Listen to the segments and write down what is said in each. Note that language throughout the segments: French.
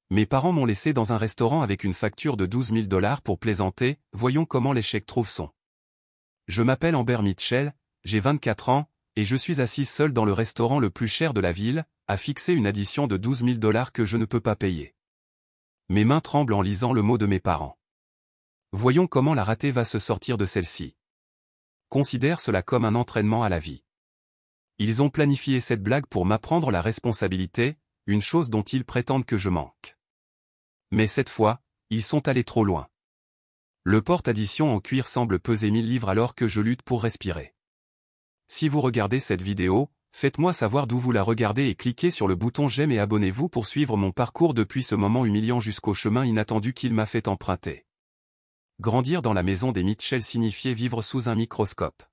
Mes parents m'ont laissé dans un restaurant avec une facture de 12 000 $ pour plaisanter, voyons comment l'échec trouve son. Je m'appelle Amber Mitchell, j'ai 24 ans, et je suis assise seule dans le restaurant le plus cher de la ville, à fixer une addition de 12 000 $ que je ne peux pas payer. Mes mains tremblent en lisant le mot de mes parents. Voyons comment la ratée va se sortir de celle-ci. Considère cela comme un entraînement à la vie. Ils ont planifié cette blague pour m'apprendre la responsabilité, une chose dont ils prétendent que je manque. Mais cette fois, ils sont allés trop loin. Le porte-addition en cuir semble peser 1000 livres alors que je lutte pour respirer. Si vous regardez cette vidéo, faites-moi savoir d'où vous la regardez et cliquez sur le bouton j'aime et abonnez-vous pour suivre mon parcours depuis ce moment humiliant jusqu'au chemin inattendu qu'il m'a fait emprunter. Grandir dans la maison des Mitchell signifiait vivre sous un microscope.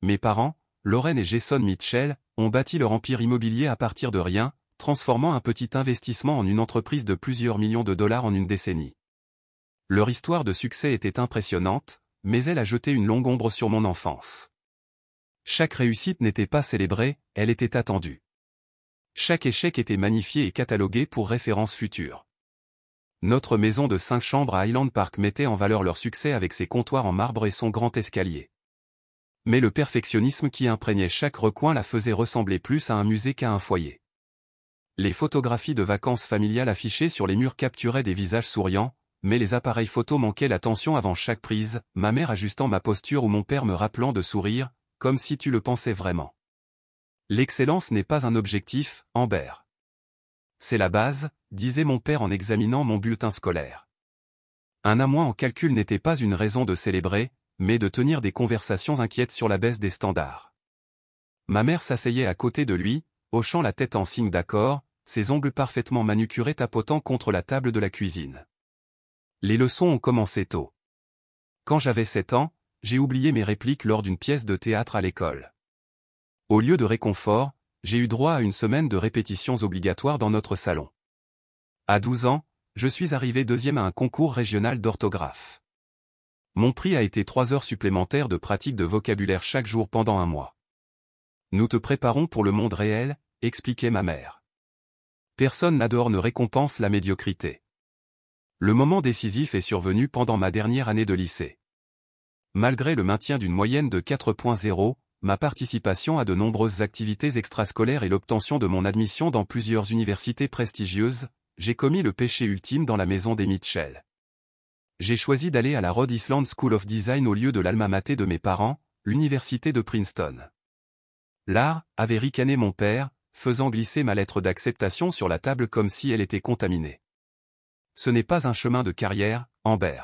Mes parents, Lauren et Jason Mitchell, ont bâti leur empire immobilier à partir de rien, transformant un petit investissement en une entreprise de plusieurs millions de dollars en une décennie. Leur histoire de succès était impressionnante, mais elle a jeté une longue ombre sur mon enfance. Chaque réussite n'était pas célébrée, elle était attendue. Chaque échec était magnifié et catalogué pour référence future. Notre maison de 5 chambres à Highland Park mettait en valeur leur succès avec ses comptoirs en marbre et son grand escalier. Mais le perfectionnisme qui imprégnait chaque recoin la faisait ressembler plus à un musée qu'à un foyer. Les photographies de vacances familiales affichées sur les murs capturaient des visages souriants, mais les appareils photo manquaient l'attention avant chaque prise, ma mère ajustant ma posture ou mon père me rappelant de sourire, comme si tu le pensais vraiment. L'excellence n'est pas un objectif, Amber. C'est la base, disait mon père en examinant mon bulletin scolaire. Un A- en calcul n'était pas une raison de célébrer, mais de tenir des conversations inquiètes sur la baisse des standards. Ma mère s'asseyait à côté de lui, hochant la tête en signe d'accord, ses ongles parfaitement manucurés tapotant contre la table de la cuisine. Les leçons ont commencé tôt. Quand j'avais 7 ans, j'ai oublié mes répliques lors d'une pièce de théâtre à l'école. Au lieu de réconfort, j'ai eu droit à une semaine de répétitions obligatoires dans notre salon. À 12 ans, je suis arrivé deuxième à un concours régional d'orthographe. Mon prix a été 3 heures supplémentaires de pratique de vocabulaire chaque jour pendant un mois. Nous te préparons pour le monde réel, expliquait ma mère. Personne n'adore ne récompense la médiocrité. Le moment décisif est survenu pendant ma dernière année de lycée. Malgré le maintien d'une moyenne de 4.0, ma participation à de nombreuses activités extrascolaires et l'obtention de mon admission dans plusieurs universités prestigieuses, j'ai commis le péché ultime dans la maison des Mitchell. J'ai choisi d'aller à la Rhode Island School of Design au lieu de l'alma mater de mes parents, l'université de Princeton. Là, avait ricané mon père, faisant glisser ma lettre d'acceptation sur la table comme si elle était contaminée. Ce n'est pas un chemin de carrière, Amber.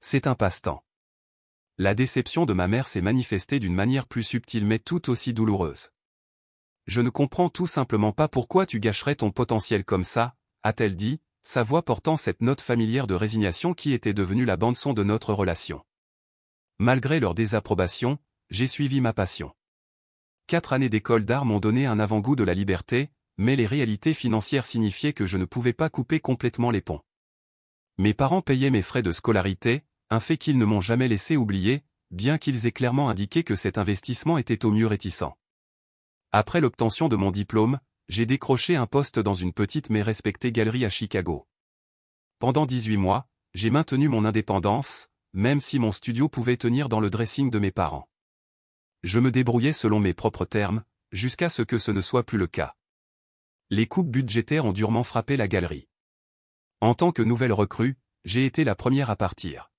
C'est un passe-temps. La déception de ma mère s'est manifestée d'une manière plus subtile mais tout aussi douloureuse. Je ne comprends tout simplement pas pourquoi tu gâcherais ton potentiel comme ça, a-t-elle dit, sa voix portant cette note familière de résignation qui était devenue la bande-son de notre relation. Malgré leur désapprobation, j'ai suivi ma passion. 4 années d'école d'art m'ont donné un avant-goût de la liberté, mais les réalités financières signifiaient que je ne pouvais pas couper complètement les ponts. Mes parents payaient mes frais de scolarité, un fait qu'ils ne m'ont jamais laissé oublier, bien qu'ils aient clairement indiqué que cet investissement était au mieux réticent. Après l'obtention de mon diplôme, j'ai décroché un poste dans une petite mais respectée galerie à Chicago. Pendant 18 mois, j'ai maintenu mon indépendance, même si mon studio pouvait tenir dans le dressing de mes parents. Je me débrouillais selon mes propres termes, jusqu'à ce que ce ne soit plus le cas. Les coupes budgétaires ont durement frappé la galerie. En tant que nouvelle recrue, j'ai été la première à partir.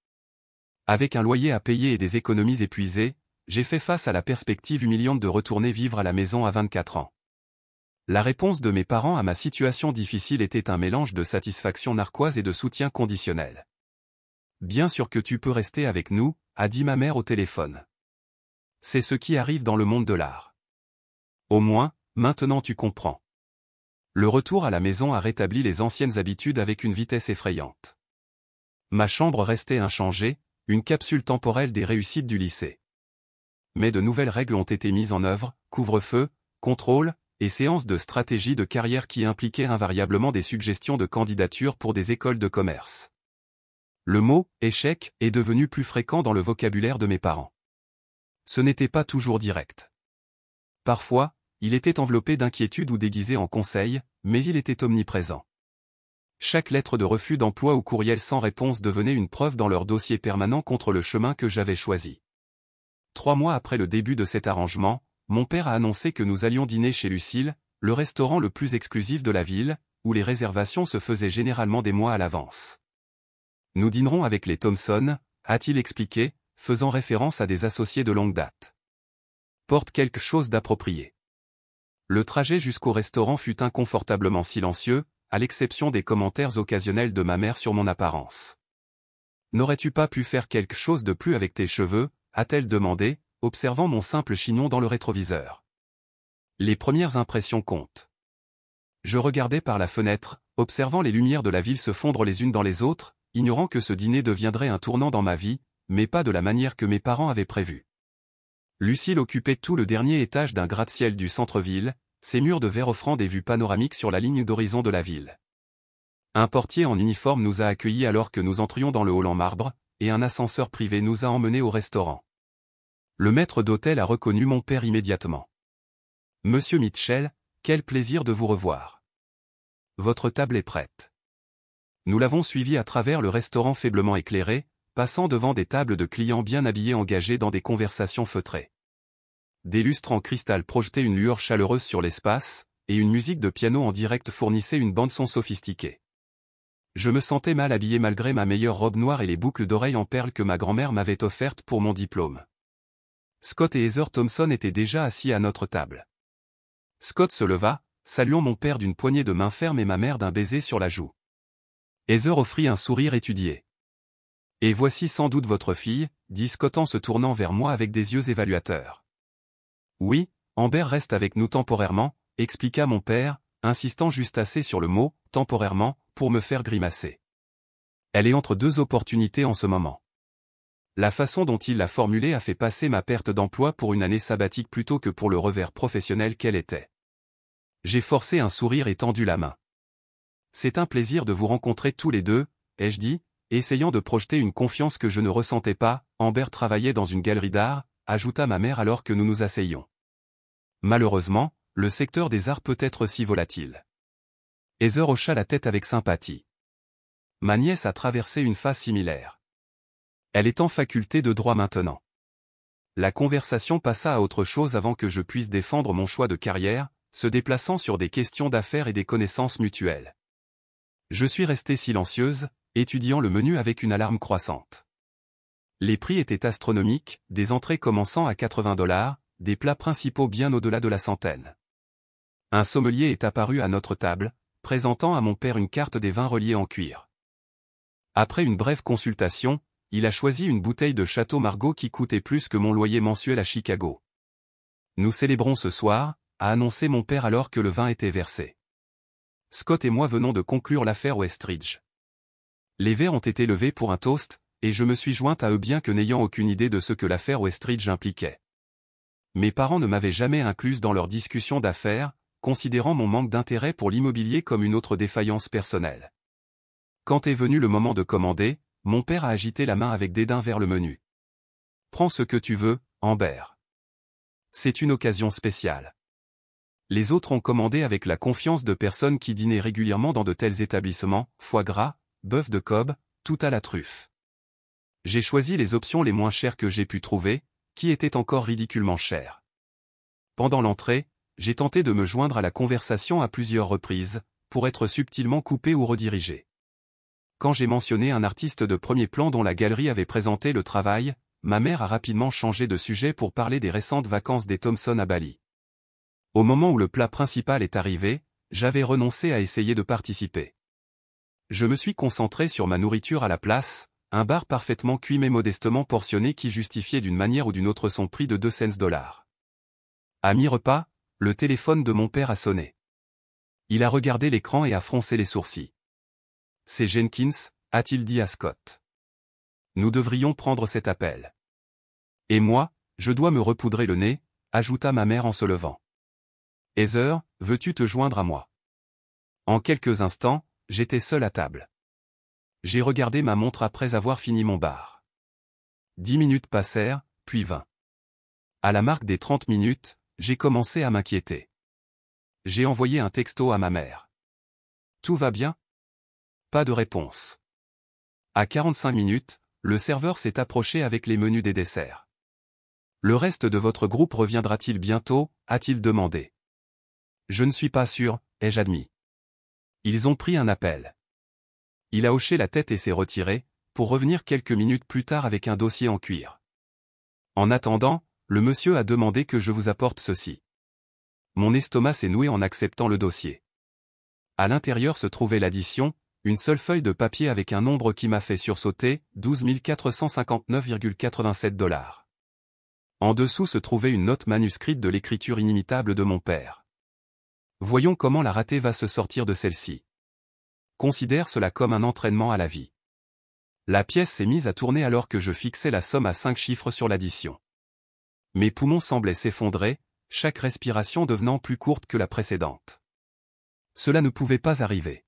Avec un loyer à payer et des économies épuisées, j'ai fait face à la perspective humiliante de retourner vivre à la maison à 24 ans. La réponse de mes parents à ma situation difficile était un mélange de satisfaction narquoise et de soutien conditionnel. « Bien sûr que tu peux rester avec nous », a dit ma mère au téléphone. C'est ce qui arrive dans le monde de l'art. Au moins, maintenant tu comprends. Le retour à la maison a rétabli les anciennes habitudes avec une vitesse effrayante. Ma chambre restait inchangée, une capsule temporelle des réussites du lycée. Mais de nouvelles règles ont été mises en œuvre, couvre-feu, contrôle, et séances de stratégie de carrière qui impliquaient invariablement des suggestions de candidature pour des écoles de commerce. Le mot « échec » est devenu plus fréquent dans le vocabulaire de mes parents. Ce n'était pas toujours direct. Parfois, il était enveloppé d'inquiétude ou déguisé en conseil, mais il était omniprésent. Chaque lettre de refus d'emploi ou courriel sans réponse devenait une preuve dans leur dossier permanent contre le chemin que j'avais choisi. 3 mois après le début de cet arrangement, mon père a annoncé que nous allions dîner chez Lucille, le restaurant le plus exclusif de la ville, où les réservations se faisaient généralement des mois à l'avance. Nous dînerons avec les Thompson, a-t-il expliqué, faisant référence à des associés de longue date. Porte quelque chose d'approprié. Le trajet jusqu'au restaurant fut inconfortablement silencieux, à l'exception des commentaires occasionnels de ma mère sur mon apparence. « N'aurais-tu pas pu faire quelque chose de plus avec tes cheveux ?» a-t-elle demandé, observant mon simple chignon dans le rétroviseur. Les premières impressions comptent. Je regardais par la fenêtre, observant les lumières de la ville se fondre les unes dans les autres, ignorant que ce dîner deviendrait un tournant dans ma vie, mais pas de la manière que mes parents avaient prévu. Lucille occupait tout le dernier étage d'un gratte-ciel du centre-ville, ses murs de verre offrant des vues panoramiques sur la ligne d'horizon de la ville. Un portier en uniforme nous a accueillis alors que nous entrions dans le hall en marbre, et un ascenseur privé nous a emmenés au restaurant. Le maître d'hôtel a reconnu mon père immédiatement. « Monsieur Mitchell, quel plaisir de vous revoir. Votre table est prête. » Nous l'avons suivi à travers le restaurant faiblement éclairé, passant devant des tables de clients bien habillés engagés dans des conversations feutrées. Des lustres en cristal projetaient une lueur chaleureuse sur l'espace, et une musique de piano en direct fournissait une bande-son sophistiquée. Je me sentais mal habillé malgré ma meilleure robe noire et les boucles d'oreilles en perles que ma grand-mère m'avait offertes pour mon diplôme. Scott et Heather Thompson étaient déjà assis à notre table. Scott se leva, saluant mon père d'une poignée de main ferme et ma mère d'un baiser sur la joue. Heather offrit un sourire étudié. « Et voici sans doute votre fille, » dit Scott en se tournant vers moi avec des yeux évaluateurs. « Oui, Amber reste avec nous temporairement, » expliqua mon père, insistant juste assez sur le mot « temporairement » pour me faire grimacer. Elle est entre deux opportunités en ce moment. La façon dont il l'a formulé a fait passer ma perte d'emploi pour une année sabbatique plutôt que pour le revers professionnel qu'elle était. J'ai forcé un sourire et tendu la main. « C'est un plaisir de vous rencontrer tous les deux, » ai-je dit, essayant de projeter une confiance que je ne ressentais pas. Amber travaillait dans une galerie d'art, ajouta ma mère alors que nous nous asseyions. Malheureusement, le secteur des arts peut être si volatile. Heather hocha la tête avec sympathie. Ma nièce a traversé une phase similaire. Elle est en faculté de droit maintenant. La conversation passa à autre chose avant que je puisse défendre mon choix de carrière, se déplaçant sur des questions d'affaires et des connaissances mutuelles. Je suis restée silencieuse, étudiant le menu avec une alarme croissante. Les prix étaient astronomiques, des entrées commençant à $80, des plats principaux bien au-delà de la centaine. Un sommelier est apparu à notre table, présentant à mon père une carte des vins reliés en cuir. Après une brève consultation, il a choisi une bouteille de Château Margaux qui coûtait plus que mon loyer mensuel à Chicago. « Nous célébrons ce soir », a annoncé mon père alors que le vin était versé. Scott et moi venons de conclure l'affaire Westridge. Les verres ont été levés pour un toast, et je me suis jointe à eux bien que n'ayant aucune idée de ce que l'affaire Westridge impliquait. Mes parents ne m'avaient jamais incluse dans leurs discussions d'affaires, considérant mon manque d'intérêt pour l'immobilier comme une autre défaillance personnelle. Quand est venu le moment de commander, mon père a agité la main avec dédain vers le menu. « Prends ce que tu veux, Amber. C'est une occasion spéciale. » Les autres ont commandé avec la confiance de personnes qui dînaient régulièrement dans de tels établissements, foie gras, bœuf de Kobe, tout à la truffe. J'ai choisi les options les moins chères que j'ai pu trouver, qui étaient encore ridiculement chères. Pendant l'entrée, j'ai tenté de me joindre à la conversation à plusieurs reprises, pour être subtilement coupé ou redirigé. Quand j'ai mentionné un artiste de premier plan dont la galerie avait présenté le travail, ma mère a rapidement changé de sujet pour parler des récentes vacances des Thompson à Bali. Au moment où le plat principal est arrivé, j'avais renoncé à essayer de participer. Je me suis concentré sur ma nourriture à la place, un bar parfaitement cuit mais modestement portionné qui justifiait d'une manière ou d'une autre son prix de 2 cents. À mi-repas, le téléphone de mon père a sonné. Il a regardé l'écran et a froncé les sourcils. « C'est Jenkins », a-t-il dit à Scott. « Nous devrions prendre cet appel. »« Et moi, je dois me repoudrer le nez », ajouta ma mère en se levant. « Heather, veux-tu te joindre à moi ?» En quelques instants, j'étais seul à table. J'ai regardé ma montre après avoir fini mon bar. 10 minutes passèrent, puis 20. À la marque des 30 minutes, j'ai commencé à m'inquiéter. J'ai envoyé un texto à ma mère. « Tout va bien ? Pas de réponse. À 45 minutes, le serveur s'est approché avec les menus des desserts. Le reste de votre groupe reviendra-t-il bientôt, a-t-il demandé. Je ne suis pas sûr, ai-je admis. Ils ont pris un appel. Il a hoché la tête et s'est retiré, pour revenir quelques minutes plus tard avec un dossier en cuir. En attendant, le monsieur a demandé que je vous apporte ceci. Mon estomac s'est noué en acceptant le dossier. À l'intérieur se trouvait l'addition, une seule feuille de papier avec un nombre qui m'a fait sursauter, 12 459,87 $. En dessous se trouvait une note manuscrite de l'écriture inimitable de mon père. Voyons comment la ratée va se sortir de celle-ci. Considère cela comme un entraînement à la vie. La pièce s'est mise à tourner alors que je fixais la somme à 5 chiffres sur l'addition. Mes poumons semblaient s'effondrer, chaque respiration devenant plus courte que la précédente. Cela ne pouvait pas arriver.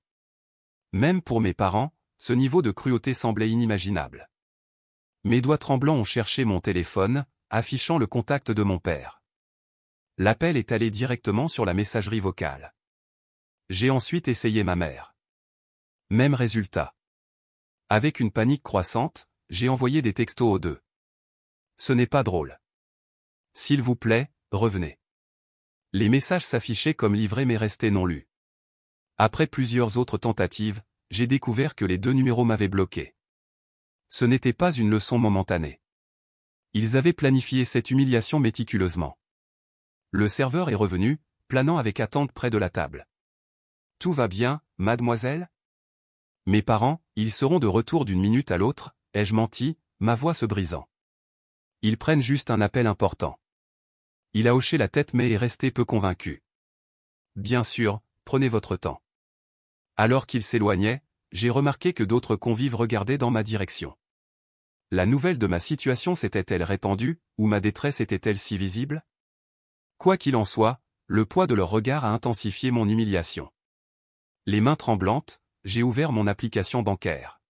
Même pour mes parents, ce niveau de cruauté semblait inimaginable. Mes doigts tremblants ont cherché mon téléphone, affichant le contact de mon père. L'appel est allé directement sur la messagerie vocale. J'ai ensuite essayé ma mère. Même résultat. Avec une panique croissante, j'ai envoyé des textos aux deux. Ce n'est pas drôle. S'il vous plaît, revenez. Les messages s'affichaient comme livrés mais restaient non lus. Après plusieurs autres tentatives, j'ai découvert que les deux numéros m'avaient bloqué. Ce n'était pas une leçon momentanée. Ils avaient planifié cette humiliation méticuleusement. Le serveur est revenu, planant avec attente près de la table. Tout va bien, mademoiselle ? Mes parents, ils seront de retour d'une minute à l'autre, ai-je menti, ma voix se brisant. Ils prennent juste un appel important. Il a hoché la tête mais est resté peu convaincu. Bien sûr, prenez votre temps. Alors qu'il s'éloignait, j'ai remarqué que d'autres convives regardaient dans ma direction. La nouvelle de ma situation s'était-elle répandue, ou ma détresse était-elle si visible ? Quoi qu'il en soit, le poids de leur regard a intensifié mon humiliation. Les mains tremblantes, j'ai ouvert mon application bancaire.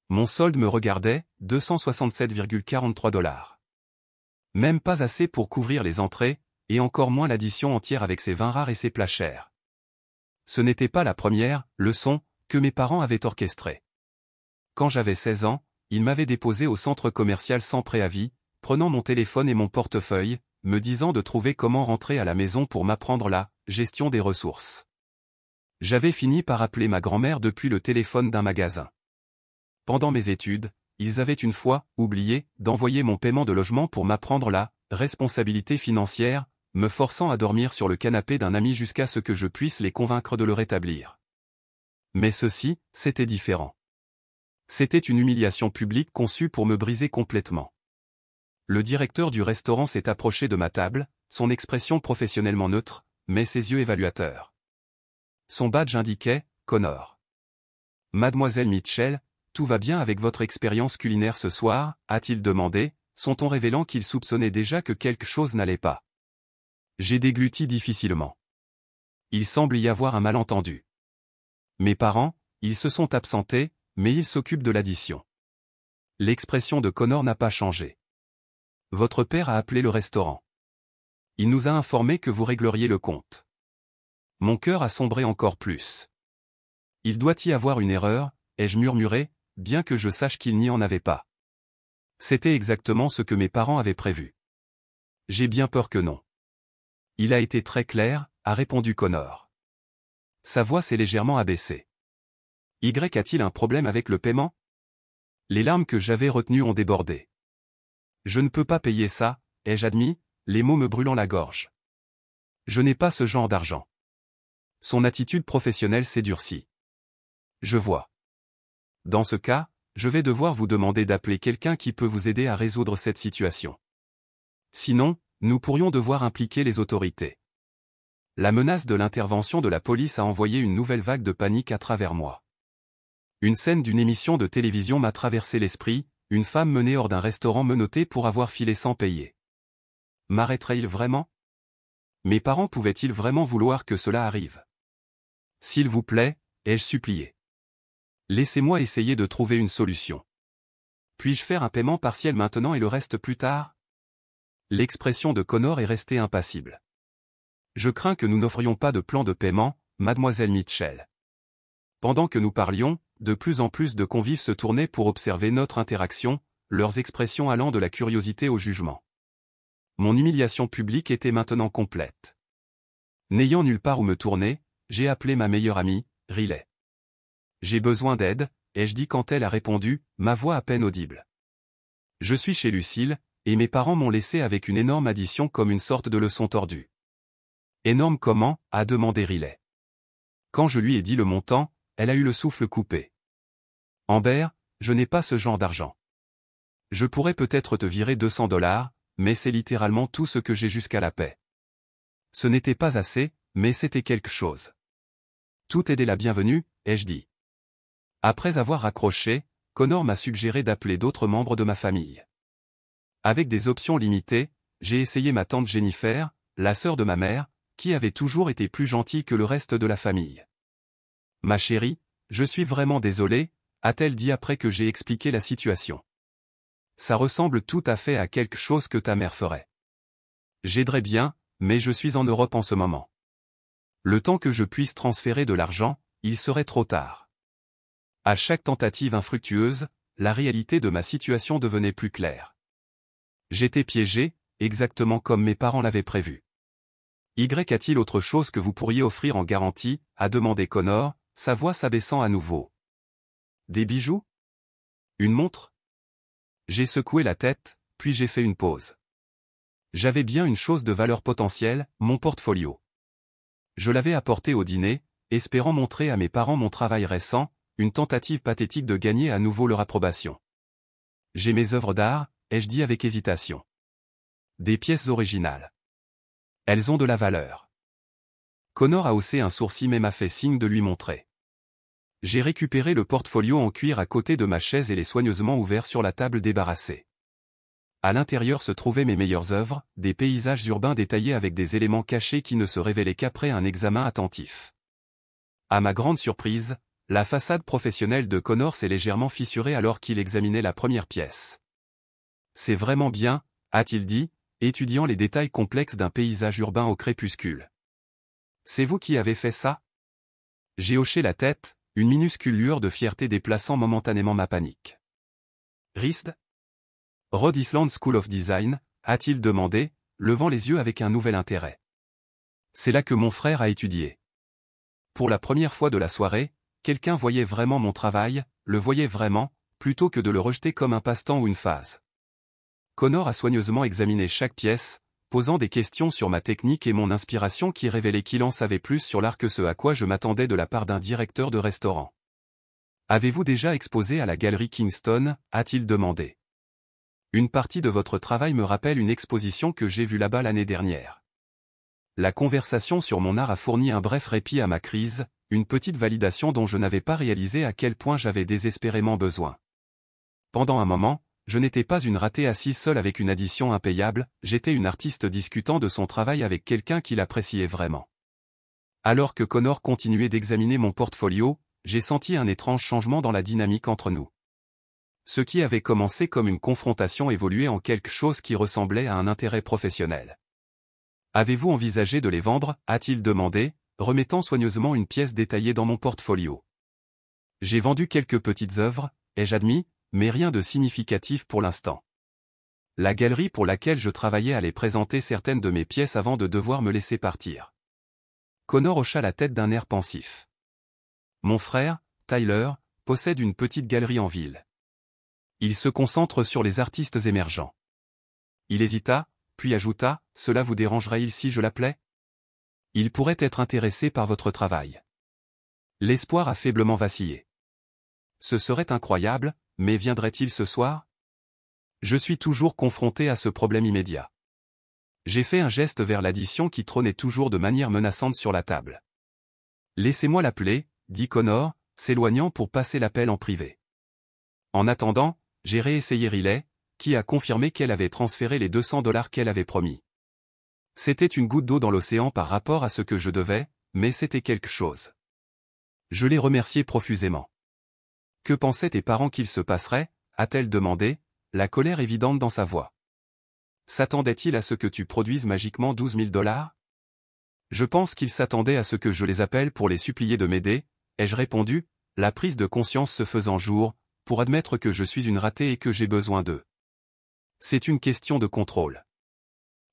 Mon solde me regardait, 267,43 $. Même pas assez pour couvrir les entrées, et encore moins l'addition entière avec ses vins rares et ses plats chers. Ce n'était pas la première leçon que mes parents avaient orchestrée. Quand j'avais 16 ans, ils m'avaient déposé au centre commercial sans préavis, prenant mon téléphone et mon portefeuille, me disant de trouver comment rentrer à la maison pour m'apprendre la gestion des ressources. J'avais fini par appeler ma grand-mère depuis le téléphone d'un magasin. Pendant mes études, ils avaient une fois oublié d'envoyer mon paiement de logement pour m'apprendre la responsabilité financière, me forçant à dormir sur le canapé d'un ami jusqu'à ce que je puisse les convaincre de le rétablir. Mais ceci, c'était différent. C'était une humiliation publique conçue pour me briser complètement. Le directeur du restaurant s'est approché de ma table, son expression professionnellement neutre, mais ses yeux évaluateurs. Son badge indiquait « Connor ». « Mademoiselle Mitchell, tout va bien avec votre expérience culinaire ce soir ?» a-t-il demandé, son ton révélant qu'il soupçonnait déjà que quelque chose n'allait pas. J'ai dégluti difficilement. Il semble y avoir un malentendu. Mes parents, ils se sont absentés, mais ils s'occupent de l'addition. L'expression de Connor n'a pas changé. Votre père a appelé le restaurant. Il nous a informé que vous régleriez le compte. Mon cœur a sombré encore plus. Il doit y avoir une erreur, ai-je murmuré, bien que je sache qu'il n'y en avait pas. C'était exactement ce que mes parents avaient prévu. J'ai bien peur que non. Il a été très clair, a répondu Connor. Sa voix s'est légèrement abaissée. Y a-t-il un problème avec le paiement ? Les larmes que j'avais retenues ont débordé. Je ne peux pas payer ça, ai-je admis, les mots me brûlant la gorge. Je n'ai pas ce genre d'argent. Son attitude professionnelle s'est durcie. Je vois. Dans ce cas, je vais devoir vous demander d'appeler quelqu'un qui peut vous aider à résoudre cette situation. Sinon, nous pourrions devoir impliquer les autorités. La menace de l'intervention de la police a envoyé une nouvelle vague de panique à travers moi. Une scène d'une émission de télévision m'a traversé l'esprit, une femme menée hors d'un restaurant menotté pour avoir filé sans payer. M'arrêterait-il vraiment ? Mes parents pouvaient-ils vraiment vouloir que cela arrive ? S'il vous plaît, ai-je supplié. Laissez-moi essayer de trouver une solution. Puis-je faire un paiement partiel maintenant et le reste plus tard ? L'expression de Connor est restée impassible. Je crains que nous n'offrions pas de plan de paiement, mademoiselle Mitchell. Pendant que nous parlions, de plus en plus de convives se tournaient pour observer notre interaction, leurs expressions allant de la curiosité au jugement. Mon humiliation publique était maintenant complète. N'ayant nulle part où me tourner, j'ai appelé ma meilleure amie, Riley. J'ai besoin d'aide, ai-je dit quand elle a répondu, ma voix à peine audible. Je suis chez Lucille, et mes parents m'ont laissé avec une énorme addition comme une sorte de leçon tordue. Énorme comment, a demandé Riley. Quand je lui ai dit le montant, elle a eu le souffle coupé. Amber, je n'ai pas ce genre d'argent. Je pourrais peut-être te virer $200, mais c'est littéralement tout ce que j'ai jusqu'à la paix. Ce n'était pas assez, mais c'était quelque chose. Tout est la bienvenue, ai-je dit. Après avoir raccroché, Connor m'a suggéré d'appeler d'autres membres de ma famille. Avec des options limitées, j'ai essayé ma tante Jennifer, la sœur de ma mère, qui avait toujours été plus gentille que le reste de la famille. Ma chérie, je suis vraiment désolée, a-t-elle dit après que j'ai expliqué la situation. Ça ressemble tout à fait à quelque chose que ta mère ferait. J'aiderais bien, mais je suis en Europe en ce moment. Le temps que je puisse transférer de l'argent, il serait trop tard. À chaque tentative infructueuse, la réalité de ma situation devenait plus claire. J'étais piégé, exactement comme mes parents l'avaient prévu. Y a-t-il autre chose que vous pourriez offrir en garantie, a demandé Connor, sa voix s'abaissant à nouveau. Des bijoux? Une montre? J'ai secoué la tête, puis j'ai fait une pause. J'avais bien une chose de valeur potentielle, mon portfolio. Je l'avais apporté au dîner, espérant montrer à mes parents mon travail récent, une tentative pathétique de gagner à nouveau leur approbation. J'ai mes œuvres d'art, ai-je dit avec hésitation. Des pièces originales. Elles ont de la valeur. Connor a haussé un sourcil mais m'a fait signe de lui montrer. J'ai récupéré le portfolio en cuir à côté de ma chaise et l'ai soigneusement ouvert sur la table débarrassée. À l'intérieur se trouvaient mes meilleures œuvres, des paysages urbains détaillés avec des éléments cachés qui ne se révélaient qu'après un examen attentif. À ma grande surprise, la façade professionnelle de Connor s'est légèrement fissurée alors qu'il examinait la première pièce. C'est vraiment bien, a-t-il dit, étudiant les détails complexes d'un paysage urbain au crépuscule. C'est vous qui avez fait ça? J'ai hoché la tête, une minuscule lueur de fierté déplaçant momentanément ma panique. RISD? Rhode Island School of Design, a-t-il demandé, levant les yeux avec un nouvel intérêt. C'est là que mon frère a étudié. Pour la première fois de la soirée, quelqu'un voyait vraiment mon travail, le voyait vraiment, plutôt que de le rejeter comme un passe-temps ou une phase. Connor a soigneusement examiné chaque pièce, posant des questions sur ma technique et mon inspiration qui révélaient qu'il en savait plus sur l'art que ce à quoi je m'attendais de la part d'un directeur de restaurant. Avez-vous déjà exposé à la galerie Kingston, a-t-il demandé. Une partie de votre travail me rappelle une exposition que j'ai vue là-bas l'année dernière. La conversation sur mon art a fourni un bref répit à ma crise, une petite validation dont je n'avais pas réalisé à quel point j'avais désespérément besoin. Pendant un moment, je n'étais pas une ratée assise seule avec une addition impayable, j'étais une artiste discutant de son travail avec quelqu'un qui l'appréciait vraiment. Alors que Connor continuait d'examiner mon portfolio, j'ai senti un étrange changement dans la dynamique entre nous. Ce qui avait commencé comme une confrontation évoluait en quelque chose qui ressemblait à un intérêt professionnel. Avez-vous envisagé de les vendre, a-t-il demandé, remettant soigneusement une pièce détaillée dans mon portfolio. J'ai vendu quelques petites œuvres, ai-je admis, mais rien de significatif pour l'instant. La galerie pour laquelle je travaillais allait présenter certaines de mes pièces avant de devoir me laisser partir. Connor hocha la tête d'un air pensif. Mon frère, Tyler, possède une petite galerie en ville. Il se concentre sur les artistes émergents. Il hésita, puis ajouta, cela vous dérangerait-il si je l'appelais? Il pourrait être intéressé par votre travail. L'espoir a faiblement vacillé. Ce serait incroyable, mais viendrait-il ce soir? Je suis toujours confronté à ce problème immédiat. J'ai fait un geste vers l'addition qui trônait toujours de manière menaçante sur la table. Laissez-moi l'appeler, dit Connor, s'éloignant pour passer l'appel en privé. En attendant, j'ai réessayé Riley, qui a confirmé qu'elle avait transféré les $200 qu'elle avait promis. C'était une goutte d'eau dans l'océan par rapport à ce que je devais, mais c'était quelque chose. Je l'ai remercié profusément. Que pensaient tes parents qu'il se passerait, a-t-elle demandé, la colère évidente dans sa voix. S'attendait-il à ce que tu produises magiquement $12 000? Je pense qu'ils s'attendaient à ce que je les appelle pour les supplier de m'aider, ai-je répondu, la prise de conscience se faisant jour, pour admettre que je suis une ratée et que j'ai besoin d'eux. C'est une question de contrôle.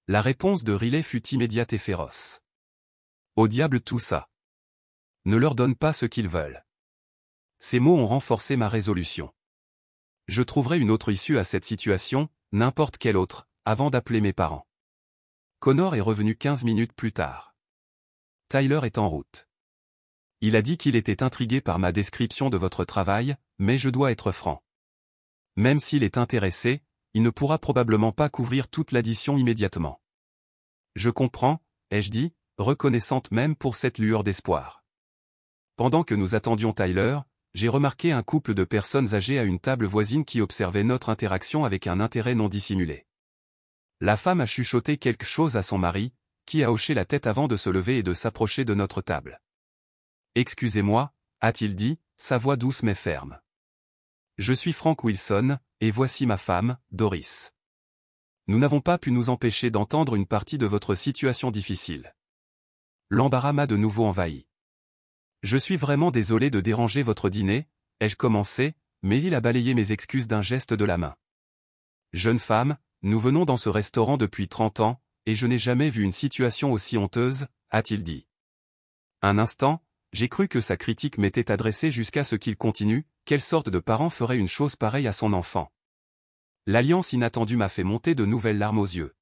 La réponse de Riley fut immédiate et féroce. Au diable tout ça. Ne leur donne pas ce qu'ils veulent. Ces mots ont renforcé ma résolution. Je trouverai une autre issue à cette situation, n'importe quelle autre, avant d'appeler mes parents. Connor est revenu 15 minutes plus tard. Tyler est en route. Il a dit qu'il était intrigué par ma description de votre travail, mais je dois être franc. Même s'il est intéressé, il ne pourra probablement pas couvrir toute l'addition immédiatement. Je comprends, ai-je dit, reconnaissante même pour cette lueur d'espoir. Pendant que nous attendions Tyler, j'ai remarqué un couple de personnes âgées à une table voisine qui observaient notre interaction avec un intérêt non dissimulé. La femme a chuchoté quelque chose à son mari, qui a hoché la tête avant de se lever et de s'approcher de notre table. « Excusez-moi » a-t-il dit, sa voix douce mais ferme. « Je suis Frank Wilson, et voici ma femme, Doris. Nous n'avons pas pu nous empêcher d'entendre une partie de votre situation difficile. » L'embarras m'a de nouveau envahi. « Je suis vraiment désolé de déranger votre dîner » ai-je commencé, mais il a balayé mes excuses d'un geste de la main. « Jeune femme, nous venons dans ce restaurant depuis 30 ans, et je n'ai jamais vu une situation aussi honteuse, » a-t-il dit. Un instant, j'ai cru que sa critique m'était adressée jusqu'à ce qu'il continue, quelle sorte de parent ferait une chose pareille à son enfant. L'alliance inattendue m'a fait monter de nouvelles larmes aux yeux.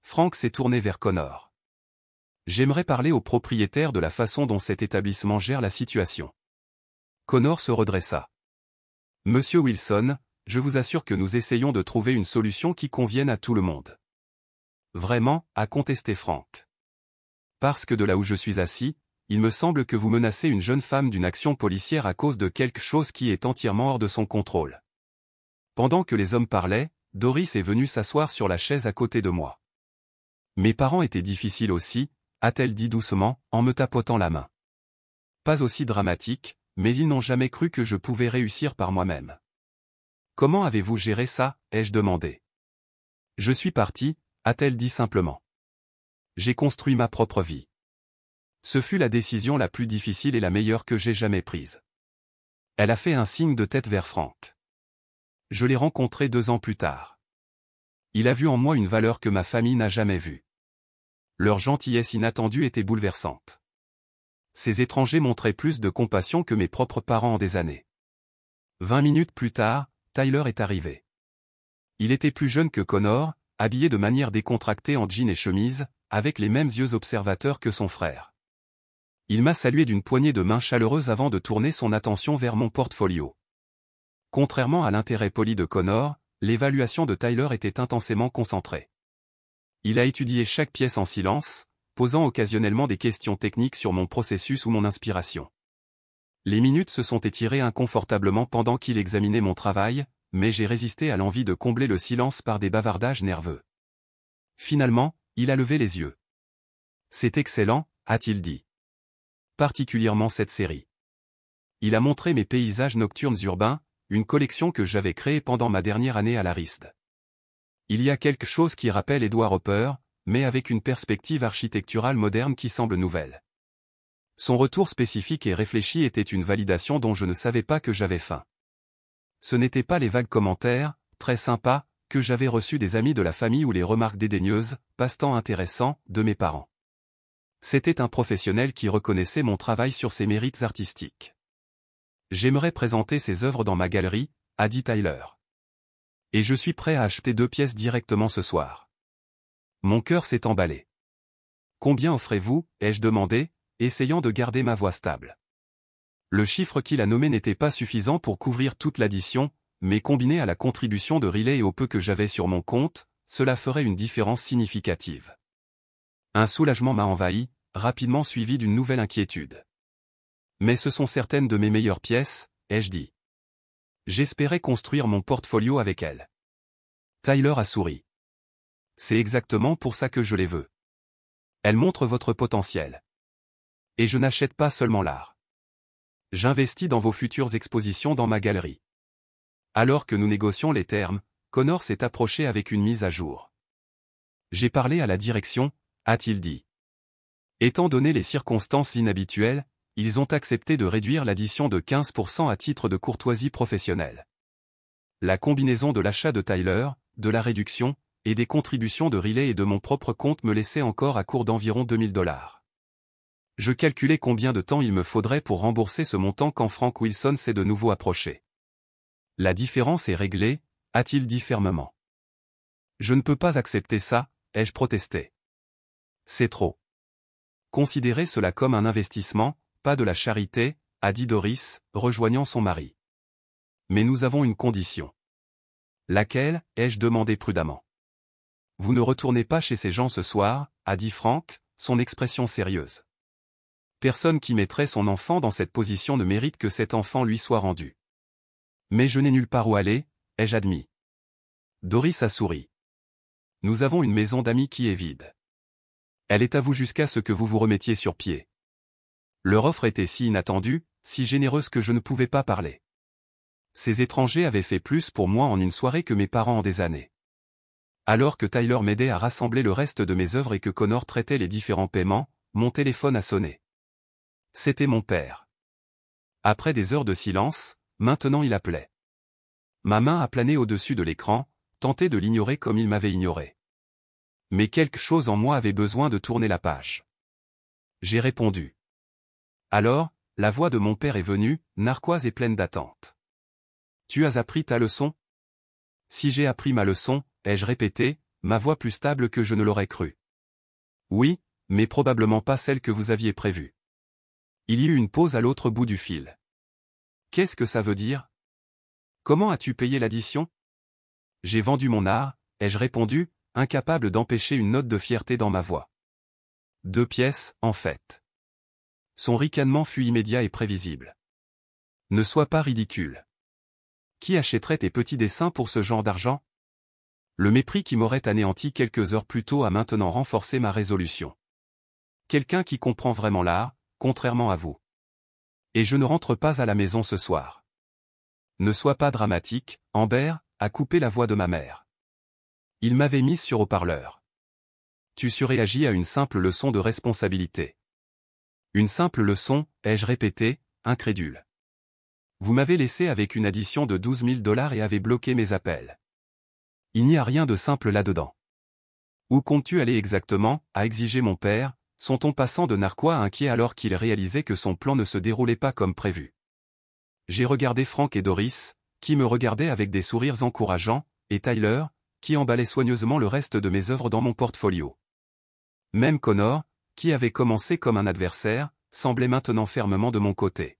Frank s'est tourné vers Connor. J'aimerais parler au propriétaire de la façon dont cet établissement gère la situation. Connor se redressa. Monsieur Wilson, je vous assure que nous essayons de trouver une solution qui convienne à tout le monde. Vraiment, a contesté Frank. Parce que de là où je suis assis, il me semble que vous menacez une jeune femme d'une action policière à cause de quelque chose qui est entièrement hors de son contrôle. Pendant que les hommes parlaient, Doris est venue s'asseoir sur la chaise à côté de moi. Mes parents étaient difficiles aussi, a-t-elle dit doucement, en me tapotant la main. Pas aussi dramatique, mais ils n'ont jamais cru que je pouvais réussir par moi-même. Comment avez-vous géré ça, ai-je demandé. Je suis parti, a-t-elle dit simplement. J'ai construit ma propre vie. Ce fut la décision la plus difficile et la meilleure que j'ai jamais prise. Elle a fait un signe de tête vers Frank. Je l'ai rencontré 2 ans plus tard. Il a vu en moi une valeur que ma famille n'a jamais vue. Leur gentillesse inattendue était bouleversante. Ces étrangers montraient plus de compassion que mes propres parents en des années. 20 minutes plus tard, Tyler est arrivé. Il était plus jeune que Connor, habillé de manière décontractée en jean et chemise, avec les mêmes yeux observateurs que son frère. Il m'a salué d'une poignée de main chaleureuse avant de tourner son attention vers mon portfolio. Contrairement à l'intérêt poli de Connor, l'évaluation de Tyler était intensément concentrée. Il a étudié chaque pièce en silence, posant occasionnellement des questions techniques sur mon processus ou mon inspiration. Les minutes se sont étirées inconfortablement pendant qu'il examinait mon travail, mais j'ai résisté à l'envie de combler le silence par des bavardages nerveux. Finalement, il a levé les yeux. « C'est excellent » a-t-il dit. Particulièrement cette série. Il a montré mes paysages nocturnes urbains, une collection que j'avais créée pendant ma dernière année à l'Arist. Il y a quelque chose qui rappelle Edward Hopper, mais avec une perspective architecturale moderne qui semble nouvelle. Son retour spécifique et réfléchi était une validation dont je ne savais pas que j'avais faim. Ce n'étaient pas les vagues commentaires, très sympas, que j'avais reçus des amis de la famille ou les remarques dédaigneuses, passe-temps intéressants, de mes parents. C'était un professionnel qui reconnaissait mon travail sur ses mérites artistiques. J'aimerais présenter ses œuvres dans ma galerie, a dit Tyler. Et je suis prêt à acheter 2 pièces directement ce soir. Mon cœur s'est emballé. Combien offrez-vous, ai-je demandé, essayant de garder ma voix stable. Le chiffre qu'il a nommé n'était pas suffisant pour couvrir toute l'addition, mais combiné à la contribution de Riley et au peu que j'avais sur mon compte, cela ferait une différence significative. Un soulagement m'a envahi, rapidement suivi d'une nouvelle inquiétude. Mais ce sont certaines de mes meilleures pièces, ai-je dit. J'espérais construire mon portfolio avec elles. Tyler a souri. C'est exactement pour ça que je les veux. Elles montrent votre potentiel. Et je n'achète pas seulement l'art. J'investis dans vos futures expositions dans ma galerie. Alors que nous négocions les termes, Connor s'est approché avec une mise à jour. J'ai parlé à la direction, a-t-il dit. Étant donné les circonstances inhabituelles, ils ont accepté de réduire l'addition de 15% à titre de courtoisie professionnelle. La combinaison de l'achat de Tyler, de la réduction, et des contributions de Riley et de mon propre compte me laissait encore à court d'environ $2000. Je calculais combien de temps il me faudrait pour rembourser ce montant quand Frank Wilson s'est de nouveau approché. La différence est réglée, a-t-il dit fermement. Je ne peux pas accepter ça, ai-je protesté. C'est trop. Considérez cela comme un investissement, pas de la charité, a dit Doris, rejoignant son mari. Mais nous avons une condition. Laquelle, ai-je demandé prudemment. Vous ne retournez pas chez ces gens ce soir, a dit Frank, son expression sérieuse. Personne qui mettrait son enfant dans cette position ne mérite que cet enfant lui soit rendu. Mais je n'ai nulle part où aller, ai-je admis. Doris a souri. Nous avons une maison d'amis qui est vide. Elle est à vous jusqu'à ce que vous vous remettiez sur pied. Leur offre était si inattendue, si généreuse que je ne pouvais pas parler. Ces étrangers avaient fait plus pour moi en une soirée que mes parents en des années. Alors que Tyler m'aidait à rassembler le reste de mes œuvres et que Connor traitait les différents paiements, mon téléphone a sonné. C'était mon père. Après des heures de silence, maintenant il appelait. Ma main a plané au-dessus de l'écran, tenté de l'ignorer comme il m'avait ignoré. Mais quelque chose en moi avait besoin de tourner la page. J'ai répondu. Alors, la voix de mon père est venue, narquoise et pleine d'attente. Tu as appris ta leçon? Si j'ai appris ma leçon, ai-je répété, ma voix plus stable que je ne l'aurais cru. Oui, mais probablement pas celle que vous aviez prévue. Il y eut une pause à l'autre bout du fil. Qu'est-ce que ça veut dire? Comment as-tu payé l'addition? J'ai vendu mon art, ai-je répondu, incapable d'empêcher une note de fierté dans ma voix. 2 pièces, en fait. Son ricanement fut immédiat et prévisible. Ne sois pas ridicule. Qui achèterait tes petits dessins pour ce genre d'argent? Le mépris qui m'aurait anéanti quelques heures plus tôt a maintenant renforcé ma résolution. Quelqu'un qui comprend vraiment l'art, contrairement à vous. Et je ne rentre pas à la maison ce soir. Ne sois pas dramatique, Amber, a coupé la voix de ma mère. Il m'avait mise sur haut-parleur. Tu surréagis à une simple leçon de responsabilité. Une simple leçon, ai-je répété, incrédule. Vous m'avez laissé avec une addition de $12 000 et avez bloqué mes appels. Il n'y a rien de simple là-dedans. Où comptes-tu aller exactement, a exigé mon père, son ton passant de narquois inquiet alors qu'il réalisait que son plan ne se déroulait pas comme prévu. J'ai regardé Frank et Doris, qui me regardaient avec des sourires encourageants, et Tyler, qui emballait soigneusement le reste de mes œuvres dans mon portfolio. Même Connor, qui avait commencé comme un adversaire, semblait maintenant fermement de mon côté.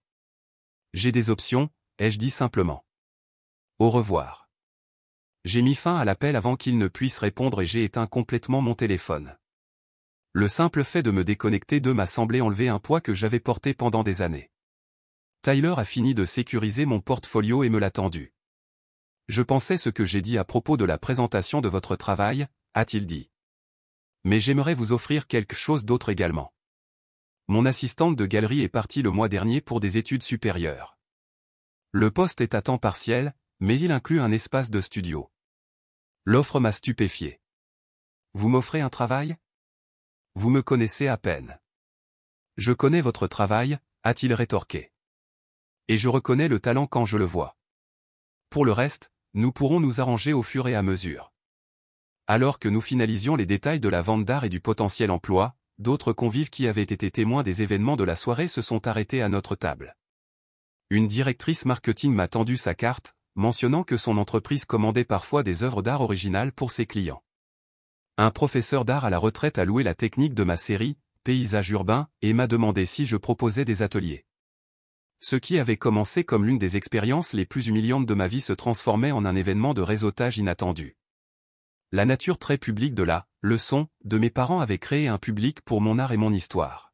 J'ai des options, ai-je dit simplement. Au revoir. J'ai mis fin à l'appel avant qu'il ne puisse répondre et j'ai éteint complètement mon téléphone. Le simple fait de me déconnecter d'eux m'a semblé enlever un poids que j'avais porté pendant des années. Tyler a fini de sécuriser mon portfolio et me l'a tendu. Je pensais ce que j'ai dit à propos de la présentation de votre travail, a-t-il dit. Mais j'aimerais vous offrir quelque chose d'autre également. Mon assistante de galerie est partie le mois dernier pour des études supérieures. Le poste est à temps partiel, mais il inclut un espace de studio. L'offre m'a stupéfié. Vous m'offrez un travail? Vous me connaissez à peine. Je connais votre travail, a-t-il rétorqué. Et je reconnais le talent quand je le vois. Pour le reste, nous pourrons nous arranger au fur et à mesure. Alors que nous finalisions les détails de la vente d'art et du potentiel emploi, d'autres convives qui avaient été témoins des événements de la soirée se sont arrêtés à notre table. Une directrice marketing m'a tendu sa carte, mentionnant que son entreprise commandait parfois des œuvres d'art originales pour ses clients. Un professeur d'art à la retraite a loué la technique de ma série, Paysage urbain, et m'a demandé si je proposais des ateliers. Ce qui avait commencé comme l'une des expériences les plus humiliantes de ma vie se transformait en un événement de réseautage inattendu. La nature très publique de la leçon de mes parents avait créé un public pour mon art et mon histoire.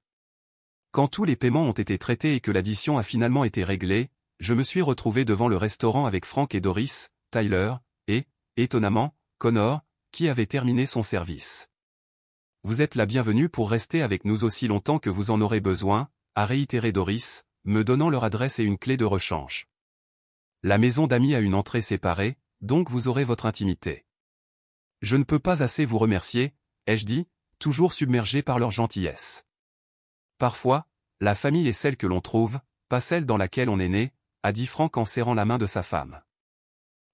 Quand tous les paiements ont été traités et que l'addition a finalement été réglée, je me suis retrouvé devant le restaurant avec Frank et Doris, Tyler, et, étonnamment, Connor, qui avait terminé son service. Vous êtes la bienvenue pour rester avec nous aussi longtemps que vous en aurez besoin, a réitéré Doris, me donnant leur adresse et une clé de rechange. La maison d'amis a une entrée séparée, donc vous aurez votre intimité. Je ne peux pas assez vous remercier, ai-je dit, toujours submergé par leur gentillesse. Parfois, La famille est celle que l'on trouve, pas celle dans laquelle on est né, a dit Frank en serrant la main de sa femme.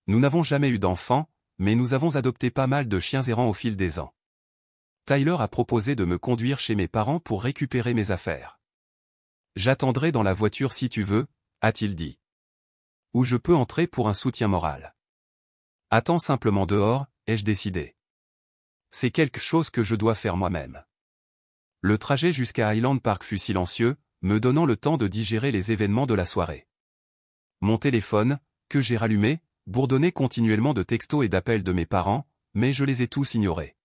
Nous n'avons jamais eu d'enfants, mais nous avons adopté pas mal de chiens errants au fil des ans. Tyler a proposé de me conduire chez mes parents pour récupérer mes affaires. J'attendrai dans la voiture si tu veux, a-t-il dit. Ou je peux entrer pour un soutien moral. Attends simplement dehors, ai-je décidé. C'est quelque chose que je dois faire moi-même. Le trajet jusqu'à Highland Park fut silencieux, me donnant le temps de digérer les événements de la soirée. Mon téléphone, que j'ai rallumé, bourdonnait continuellement de textos et d'appels de mes parents, mais je les ai tous ignorés.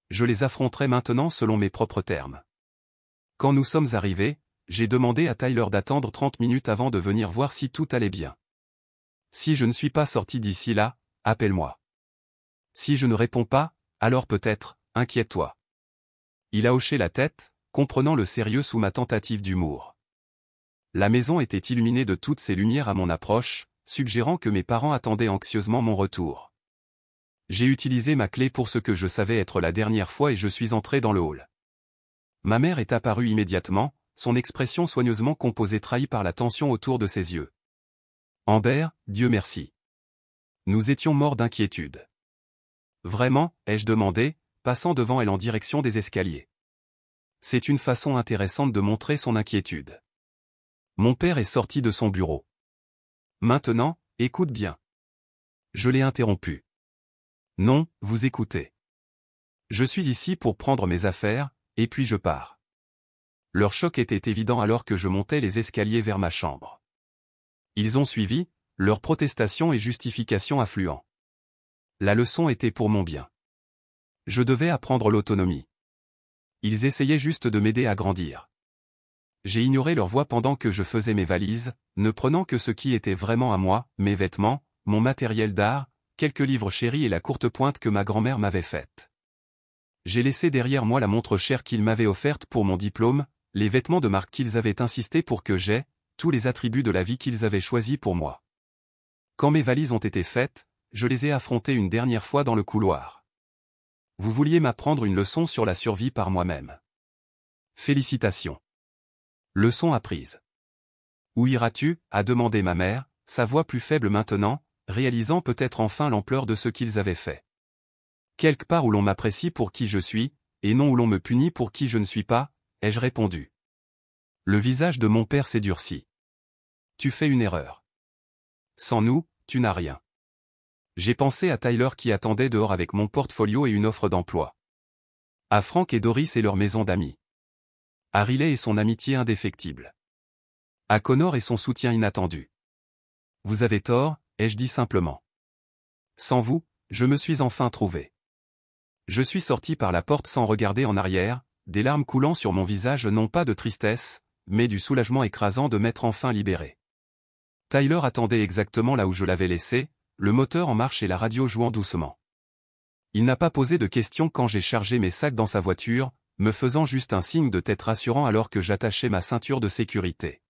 Je les affronterai maintenant selon mes propres termes. Quand nous sommes arrivés, j'ai demandé à Tyler d'attendre 30 minutes avant de venir voir si tout allait bien. Si je ne suis pas sorti d'ici là, appelle-moi. Si je ne réponds pas, alors peut-être, inquiète-toi. Il a hoché la tête, comprenant le sérieux sous ma tentative d'humour. La maison était illuminée de toutes ces lumières à mon approche, suggérant que mes parents attendaient anxieusement mon retour. J'ai utilisé ma clé pour ce que je savais être la dernière fois et je suis entré dans le hall. Ma mère est apparue immédiatement, son expression soigneusement composée trahie par la tension autour de ses yeux. Amber, Dieu merci. Nous étions morts d'inquiétude. Vraiment, ai-je demandé, passant devant elle en direction des escaliers. C'est une façon intéressante de montrer son inquiétude. Mon père est sorti de son bureau. Maintenant, écoute bien. Je l'ai interrompu. Non, vous écoutez. Je suis ici pour prendre mes affaires, et puis je pars. Leur choc était évident alors que je montais les escaliers vers ma chambre. Ils ont suivi, leurs protestations et justifications affluant. La leçon était pour mon bien. Je devais apprendre l'autonomie. Ils essayaient juste de m'aider à grandir. J'ai ignoré leur voix pendant que je faisais mes valises, ne prenant que ce qui était vraiment à moi, mes vêtements, mon matériel d'art, quelques livres chéris et la courte pointe que ma grand-mère m'avait faite. J'ai laissé derrière moi la montre chère qu'ils m'avaient offerte pour mon diplôme, les vêtements de marque qu'ils avaient insisté pour que j'aie, tous les attributs de la vie qu'ils avaient choisis pour moi. Quand mes valises ont été faites, je les ai affrontées une dernière fois dans le couloir. Vous vouliez m'apprendre une leçon sur la survie par moi-même. Félicitations. Leçon apprise. Où iras-tu, a demandé ma mère, sa voix plus faible maintenant, réalisant peut-être enfin l'ampleur de ce qu'ils avaient fait. Quelque part où l'on m'apprécie pour qui je suis, et non où l'on me punit pour qui je ne suis pas, ai-je répondu. Le visage de mon père s'est durci. Tu fais une erreur. Sans nous, tu n'as rien. J'ai pensé à Tyler qui attendait dehors avec mon portfolio et une offre d'emploi. À Frank et Doris et leur maison d'amis. À Riley et son amitié indéfectible. À Connor et son soutien inattendu. Vous avez tort, ai-je dit simplement. Sans vous, je me suis enfin trouvé. Je suis sorti par la porte sans regarder en arrière, des larmes coulant sur mon visage non pas de tristesse, mais du soulagement écrasant de m'être enfin libéré. Tyler attendait exactement là où je l'avais laissé, le moteur en marche et la radio jouant doucement. Il n'a pas posé de questions quand j'ai chargé mes sacs dans sa voiture, me faisant juste un signe de tête rassurant alors que j'attachais ma ceinture de sécurité.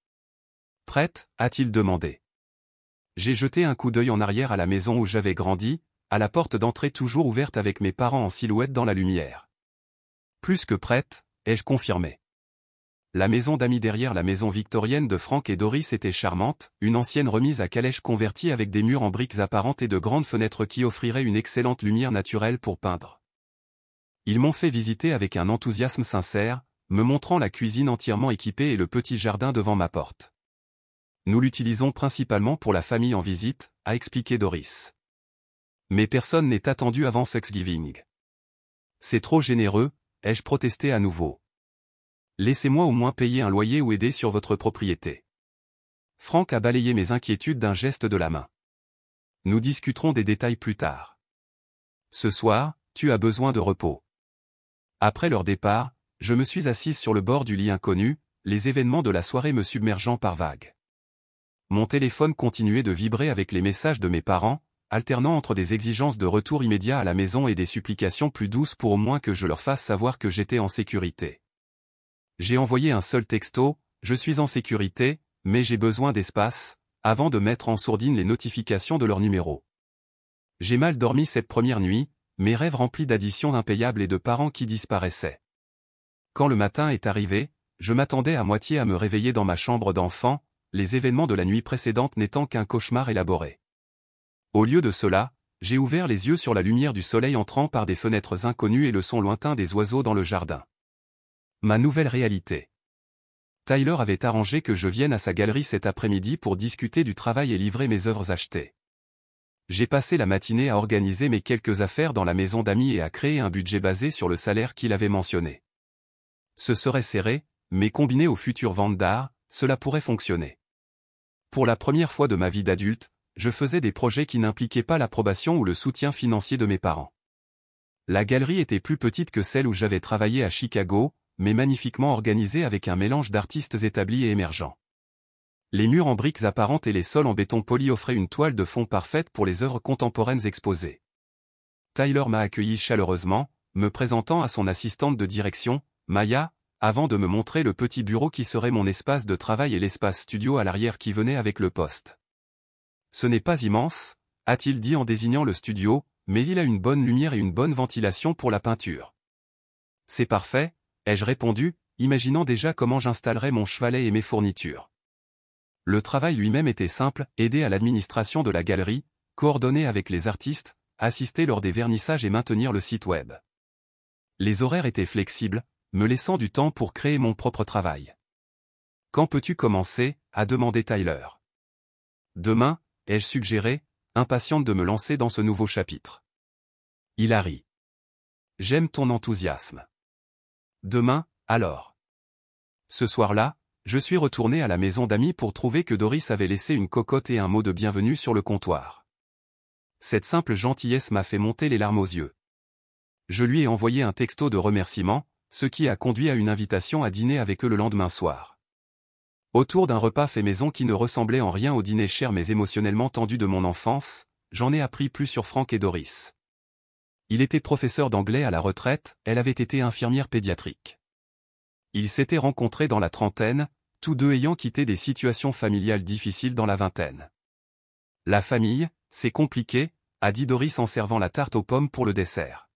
Prête, a-t-il demandé. J'ai jeté un coup d'œil en arrière à la maison où j'avais grandi, à la porte d'entrée toujours ouverte avec mes parents en silhouette dans la lumière. Plus que prête, ai-je confirmé. La maison d'amis derrière la maison victorienne de Frank et Doris était charmante, une ancienne remise à calèche convertie avec des murs en briques apparentes et de grandes fenêtres qui offriraient une excellente lumière naturelle pour peindre. Ils m'ont fait visiter avec un enthousiasme sincère, me montrant la cuisine entièrement équipée et le petit jardin devant ma porte. Nous l'utilisons principalement pour la famille en visite, a expliqué Doris. Mais personne n'est attendu avant Thanksgiving. C'est trop généreux, ai-je protesté à nouveau. Laissez-moi au moins payer un loyer ou aider sur votre propriété. Frank a balayé mes inquiétudes d'un geste de la main. Nous discuterons des détails plus tard. Ce soir, tu as besoin de repos. Après leur départ, je me suis assise sur le bord du lit inconnu, les événements de la soirée me submergeant par vagues. Mon téléphone continuait de vibrer avec les messages de mes parents, alternant entre des exigences de retour immédiat à la maison et des supplications plus douces pour au moins que je leur fasse savoir que j'étais en sécurité. J'ai envoyé un seul texto, je suis en sécurité, mais j'ai besoin d'espace, avant de mettre en sourdine les notifications de leur numéro. J'ai mal dormi cette première nuit, mes rêves remplis d'additions impayables et de parents qui disparaissaient. Quand le matin est arrivé, je m'attendais à moitié à me réveiller dans ma chambre d'enfant, les événements de la nuit précédente n'étant qu'un cauchemar élaboré. Au lieu de cela, j'ai ouvert les yeux sur la lumière du soleil entrant par des fenêtres inconnues et le son lointain des oiseaux dans le jardin. Ma nouvelle réalité. Tyler avait arrangé que je vienne à sa galerie cet après-midi pour discuter du travail et livrer mes œuvres achetées. J'ai passé la matinée à organiser mes quelques affaires dans la maison d'amis et à créer un budget basé sur le salaire qu'il avait mentionné. Ce serait serré, mais combiné aux futures ventes d'art, cela pourrait fonctionner. Pour la première fois de ma vie d'adulte, je faisais des projets qui n'impliquaient pas l'approbation ou le soutien financier de mes parents. La galerie était plus petite que celle où j'avais travaillé à Chicago, mais magnifiquement organisée avec un mélange d'artistes établis et émergents. Les murs en briques apparentes et les sols en béton poli offraient une toile de fond parfaite pour les œuvres contemporaines exposées. Tyler m'a accueilli chaleureusement, me présentant à son assistante de direction, Maya, avant de me montrer le petit bureau qui serait mon espace de travail et l'espace studio à l'arrière qui venait avec le poste. Ce n'est pas immense, a-t-il dit en désignant le studio, mais il a une bonne lumière et une bonne ventilation pour la peinture. C'est parfait, ai-je répondu, imaginant déjà comment j'installerais mon chevalet et mes fournitures. Le travail lui-même était simple, aider à l'administration de la galerie, coordonner avec les artistes, assister lors des vernissages et maintenir le site web. Les horaires étaient flexibles, me laissant du temps pour créer mon propre travail. « Quand peux-tu commencer ?» a demandé Tyler. « Demain » ai-je suggéré, impatiente de me lancer dans ce nouveau chapitre. Il a ri. « J'aime ton enthousiasme. » Demain, alors. Ce soir-là, je suis retourné à la maison d'amis pour trouver que Doris avait laissé une cocotte et un mot de bienvenue sur le comptoir. Cette simple gentillesse m'a fait monter les larmes aux yeux. Je lui ai envoyé un texto de remerciement, ce qui a conduit à une invitation à dîner avec eux le lendemain soir. Autour d'un repas fait maison qui ne ressemblait en rien au dîner cher mais émotionnellement tendu de mon enfance, j'en ai appris plus sur Frank et Doris. Il était professeur d'anglais à la retraite, elle avait été infirmière pédiatrique. Ils s'étaient rencontrés dans la trentaine, tous deux ayant quitté des situations familiales difficiles dans la vingtaine. La famille, c'est compliqué, a dit Doris en servant la tarte aux pommes pour le dessert.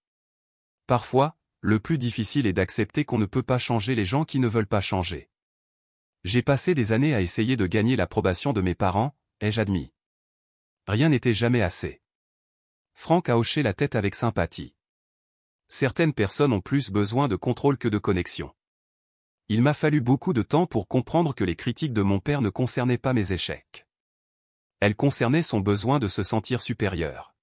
Parfois, le plus difficile est d'accepter qu'on ne peut pas changer les gens qui ne veulent pas changer. J'ai passé des années à essayer de gagner l'approbation de mes parents, ai-je admis. Rien n'était jamais assez. Frank a hoché la tête avec sympathie. Certaines personnes ont plus besoin de contrôle que de connexion. Il m'a fallu beaucoup de temps pour comprendre que les critiques de mon père ne concernaient pas mes échecs. Elles concernaient son besoin de se sentir supérieur.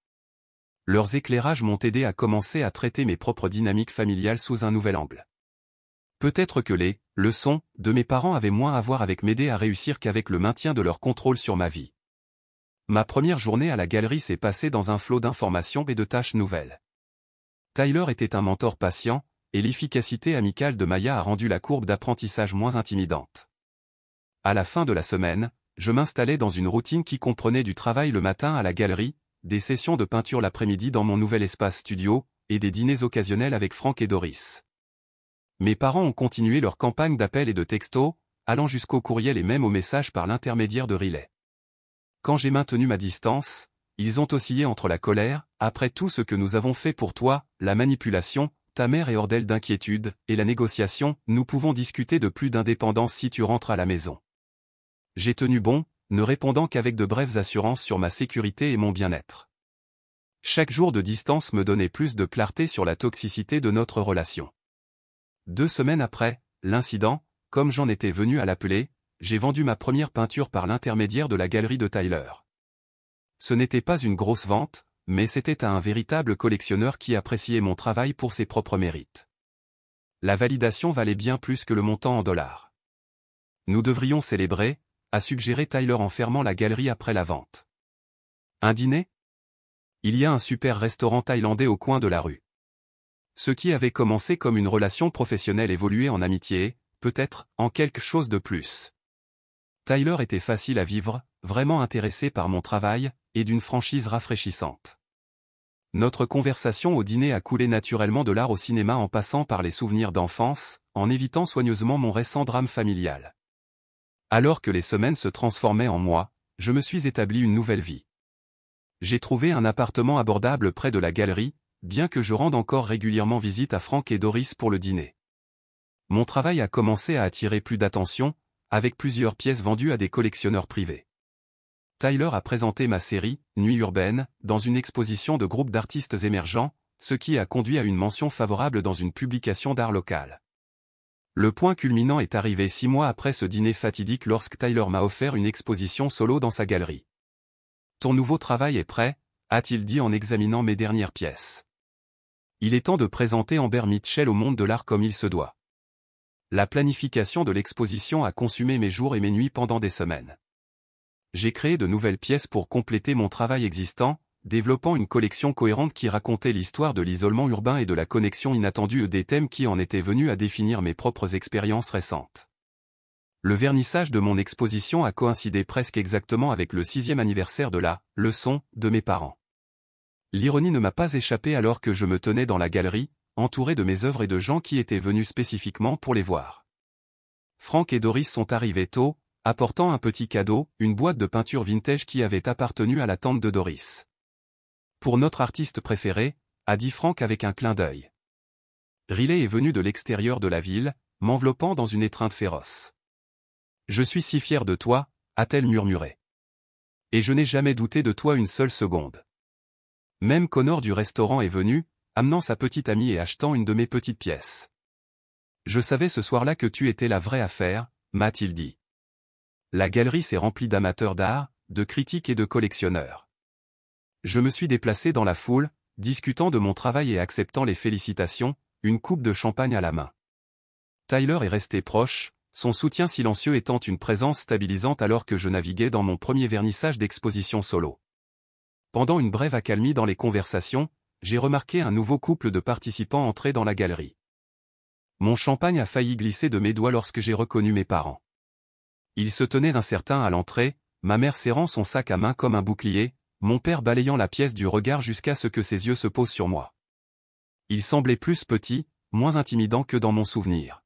Leurs éclairages m'ont aidé à commencer à traiter mes propres dynamiques familiales sous un nouvel angle. Peut-être que les leçons de mes parents avaient moins à voir avec m'aider à réussir qu'avec le maintien de leur contrôle sur ma vie. Ma première journée à la galerie s'est passée dans un flot d'informations et de tâches nouvelles. Tyler était un mentor patient, et l'efficacité amicale de Maya a rendu la courbe d'apprentissage moins intimidante. À la fin de la semaine, je m'installais dans une routine qui comprenait du travail le matin à la galerie, des sessions de peinture l'après-midi dans mon nouvel espace studio, et des dîners occasionnels avec Frank et Doris. Mes parents ont continué leur campagne d'appels et de textos, allant jusqu'au courriel et même aux messages par l'intermédiaire de relais. Quand j'ai maintenu ma distance, ils ont oscillé entre la colère, après tout ce que nous avons fait pour toi, la manipulation, ta mère est hors d'elle d'inquiétude, et la négociation, nous pouvons discuter de plus d'indépendance si tu rentres à la maison. J'ai tenu bon, ne répondant qu'avec de brèves assurances sur ma sécurité et mon bien-être. Chaque jour de distance me donnait plus de clarté sur la toxicité de notre relation. 2 semaines après l'incident, comme j'en étais venu à l'appeler, j'ai vendu ma première peinture par l'intermédiaire de la galerie de Tyler. Ce n'était pas une grosse vente, mais c'était à un véritable collectionneur qui appréciait mon travail pour ses propres mérites. La validation valait bien plus que le montant en dollars. Nous devrions célébrer, a suggéré Tyler en fermant la galerie après la vente. Un dîner ? Il y a un super restaurant thaïlandais au coin de la rue. Ce qui avait commencé comme une relation professionnelle évoluait en amitié, peut-être, en quelque chose de plus. Tyler était facile à vivre, vraiment intéressé par mon travail, et d'une franchise rafraîchissante. Notre conversation au dîner a coulé naturellement de l'art au cinéma en passant par les souvenirs d'enfance, en évitant soigneusement mon récent drame familial. Alors que les semaines se transformaient en mois, je me suis établi une nouvelle vie. J'ai trouvé un appartement abordable près de la galerie, bien que je rende encore régulièrement visite à Frank et Doris pour le dîner. Mon travail a commencé à attirer plus d'attention, avec plusieurs pièces vendues à des collectionneurs privés. Tyler a présenté ma série, Nuit urbaine, dans une exposition de groupes d'artistes émergents, ce qui a conduit à une mention favorable dans une publication d'art local. Le point culminant est arrivé 6 mois après ce dîner fatidique lorsque Tyler m'a offert une exposition solo dans sa galerie. « Ton nouveau travail est prêt ?» a-t-il dit en examinant mes dernières pièces. Il est temps de présenter Amber Mitchell au monde de l'art comme il se doit. La planification de l'exposition a consumé mes jours et mes nuits pendant des semaines. J'ai créé de nouvelles pièces pour compléter mon travail existant, développant une collection cohérente qui racontait l'histoire de l'isolement urbain et de la connexion inattendue des thèmes qui en étaient venus à définir mes propres expériences récentes. Le vernissage de mon exposition a coïncidé presque exactement avec le 6e anniversaire de la leçon de mes parents. L'ironie ne m'a pas échappé alors que je me tenais dans la galerie, entouré de mes œuvres et de gens qui étaient venus spécifiquement pour les voir. Frank et Doris sont arrivés tôt, apportant un petit cadeau, une boîte de peinture vintage qui avait appartenu à la tante de Doris. Pour notre artiste préféré, a dit Frank avec un clin d'œil. Riley est venu de l'extérieur de la ville, m'enveloppant dans une étreinte féroce. Je suis si fier de toi, a-t-elle murmuré. Et je n'ai jamais douté de toi une seule seconde. Même Connor du restaurant est venu, amenant sa petite amie et achetant une de mes petites pièces. Je savais ce soir-là que tu étais la vraie affaire, m'a-t-il dit. La galerie s'est remplie d'amateurs d'art, de critiques et de collectionneurs. Je me suis déplacé dans la foule, discutant de mon travail et acceptant les félicitations, une coupe de champagne à la main. Tyler est resté proche, son soutien silencieux étant une présence stabilisante alors que je naviguais dans mon premier vernissage d'exposition solo. Pendant une brève accalmie dans les conversations, j'ai remarqué un nouveau couple de participants entrer dans la galerie. Mon champagne a failli glisser de mes doigts lorsque j'ai reconnu mes parents. Ils se tenaient incertains à l'entrée, ma mère serrant son sac à main comme un bouclier, mon père balayant la pièce du regard jusqu'à ce que ses yeux se posent sur moi. Il semblait plus petit, moins intimidant que dans mon souvenir.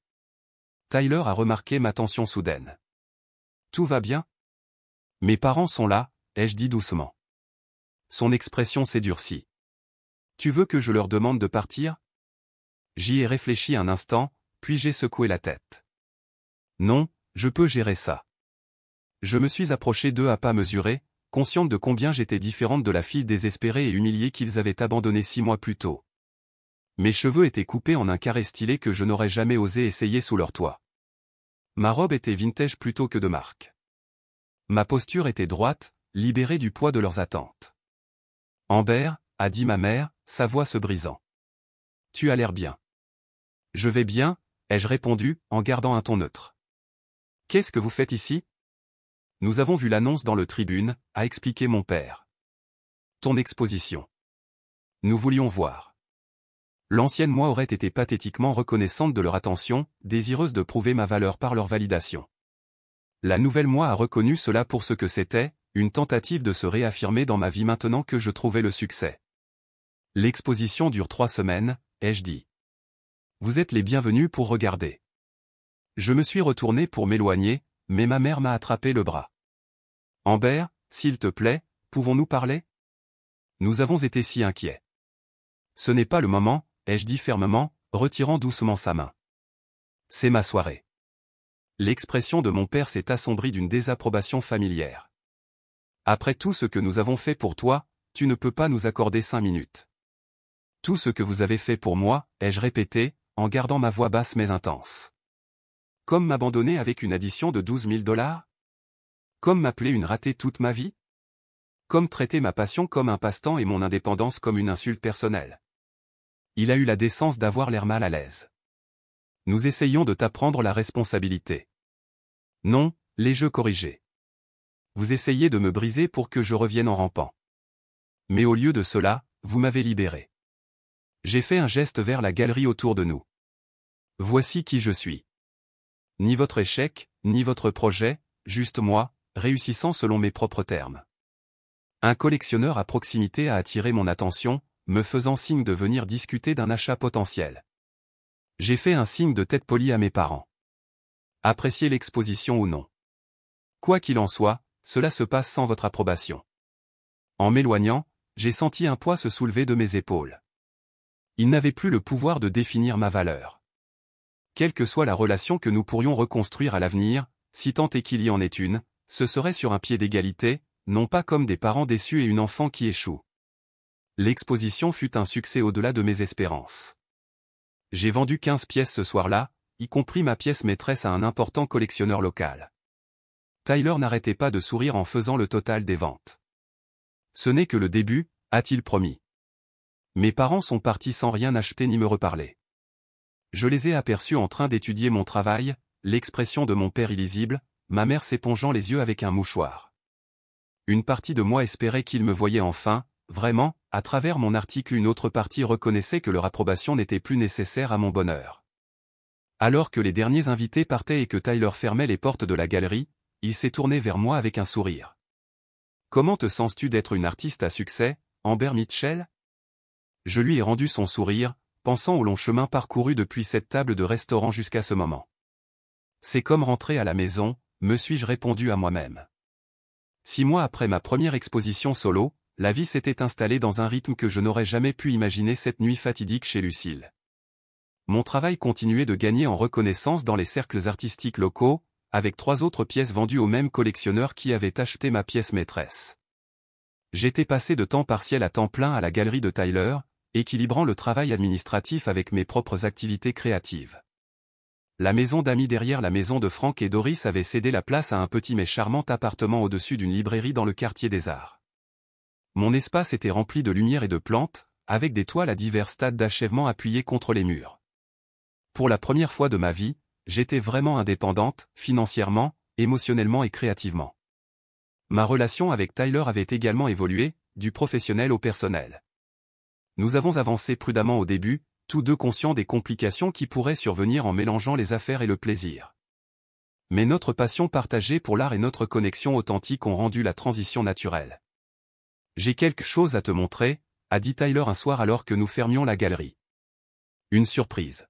Tyler a remarqué ma tension soudaine. « Tout va bien ? » « Mes parents sont là, » ai-je dit doucement. Son expression s'est durcie. « Tu veux que je leur demande de partir ?» J'y ai réfléchi un instant, puis j'ai secoué la tête. « Non, je peux gérer ça. » Je me suis approché d'eux à pas mesurés, consciente de combien j'étais différente de la fille désespérée et humiliée qu'ils avaient abandonnée 6 mois plus tôt. Mes cheveux étaient coupés en un carré stylé que je n'aurais jamais osé essayer sous leur toit. Ma robe était vintage plutôt que de marque. Ma posture était droite, libérée du poids de leurs attentes. « Amber, » a dit ma mère, sa voix se brisant. « Tu as l'air bien. »« Je vais bien, » ai-je répondu, en gardant un ton neutre. « Qu'est-ce que vous faites ici ? » Nous avons vu l'annonce dans le Tribune, a expliqué mon père. Ton exposition. Nous voulions voir. L'ancienne moi aurait été pathétiquement reconnaissante de leur attention, désireuse de prouver ma valeur par leur validation. La nouvelle moi a reconnu cela pour ce que c'était, une tentative de se réaffirmer dans ma vie maintenant que je trouvais le succès. L'exposition dure 3 semaines, ai-je dit. Vous êtes les bienvenus pour regarder. Je me suis retourné pour m'éloigner, mais ma mère m'a attrapé le bras. Amber, s'il te plaît, pouvons-nous parler ? Nous avons été si inquiets. Ce n'est pas le moment, ai-je dit fermement, retirant doucement sa main. C'est ma soirée. L'expression de mon père s'est assombrie d'une désapprobation familière. Après tout ce que nous avons fait pour toi, tu ne peux pas nous accorder 5 minutes. Tout ce que vous avez fait pour moi, ai-je répété, en gardant ma voix basse mais intense. Comme m'abandonner avec une addition de 12 000 $? Comme m'appeler une ratée toute ma vie? Comme traiter ma passion comme un passe-temps et mon indépendance comme une insulte personnelle? Il a eu la décence d'avoir l'air mal à l'aise. Nous essayons de t'apprendre la responsabilité. Non, les jeux corrigés. Vous essayez de me briser pour que je revienne en rampant. Mais au lieu de cela, vous m'avez libéré. J'ai fait un geste vers la galerie autour de nous. Voici qui je suis. Ni votre échec, ni votre projet, juste moi, réussissant selon mes propres termes. Un collectionneur à proximité a attiré mon attention, me faisant signe de venir discuter d'un achat potentiel. J'ai fait un signe de tête polie à mes parents. Appréciez l'exposition ou non. Quoi qu'il en soit, cela se passe sans votre approbation. En m'éloignant, j'ai senti un poids se soulever de mes épaules. Il n'avait plus le pouvoir de définir ma valeur. Quelle que soit la relation que nous pourrions reconstruire à l'avenir, si tant est qu'il y en ait une, ce serait sur un pied d'égalité, non pas comme des parents déçus et une enfant qui échoue. L'exposition fut un succès au-delà de mes espérances. J'ai vendu 15 pièces ce soir-là, y compris ma pièce maîtresse à un important collectionneur local. Tyler n'arrêtait pas de sourire en faisant le total des ventes. Ce n'est que le début, a-t-il promis. Mes parents sont partis sans rien acheter ni me reparler. Je les ai aperçus en train d'étudier mon travail, l'expression de mon père illisible, ma mère s'épongeant les yeux avec un mouchoir. Une partie de moi espérait qu'ils me voyaient enfin, vraiment, à travers mon article. Une autre partie reconnaissait que leur approbation n'était plus nécessaire à mon bonheur. Alors que les derniers invités partaient et que Tyler fermait les portes de la galerie, il s'est tourné vers moi avec un sourire. « Comment te sens-tu d'être une artiste à succès, Amber Mitchell ?» Je lui ai rendu son sourire, pensant au long chemin parcouru depuis cette table de restaurant jusqu'à ce moment. C'est comme rentrer à la maison, me suis-je répondu à moi-même. 6 mois après ma première exposition solo, la vie s'était installée dans un rythme que je n'aurais jamais pu imaginer cette nuit fatidique chez Lucille. Mon travail continuait de gagner en reconnaissance dans les cercles artistiques locaux, avec 3 autres pièces vendues au même collectionneur qui avait acheté ma pièce maîtresse. J'étais passé de temps partiel à temps plein à la galerie de Tyler, équilibrant le travail administratif avec mes propres activités créatives. La maison d'amis derrière la maison de Frank et Doris avait cédé la place à un petit mais charmant appartement au-dessus d'une librairie dans le quartier des Arts. Mon espace était rempli de lumière et de plantes, avec des toiles à divers stades d'achèvement appuyées contre les murs. Pour la première fois de ma vie, j'étais vraiment indépendante, financièrement, émotionnellement et créativement. Ma relation avec Tyler avait également évolué, du professionnel au personnel. Nous avons avancé prudemment au début, tous deux conscients des complications qui pourraient survenir en mélangeant les affaires et le plaisir. Mais notre passion partagée pour l'art et notre connexion authentique ont rendu la transition naturelle. « J'ai quelque chose à te montrer », a dit Tyler un soir alors que nous fermions la galerie. Une surprise.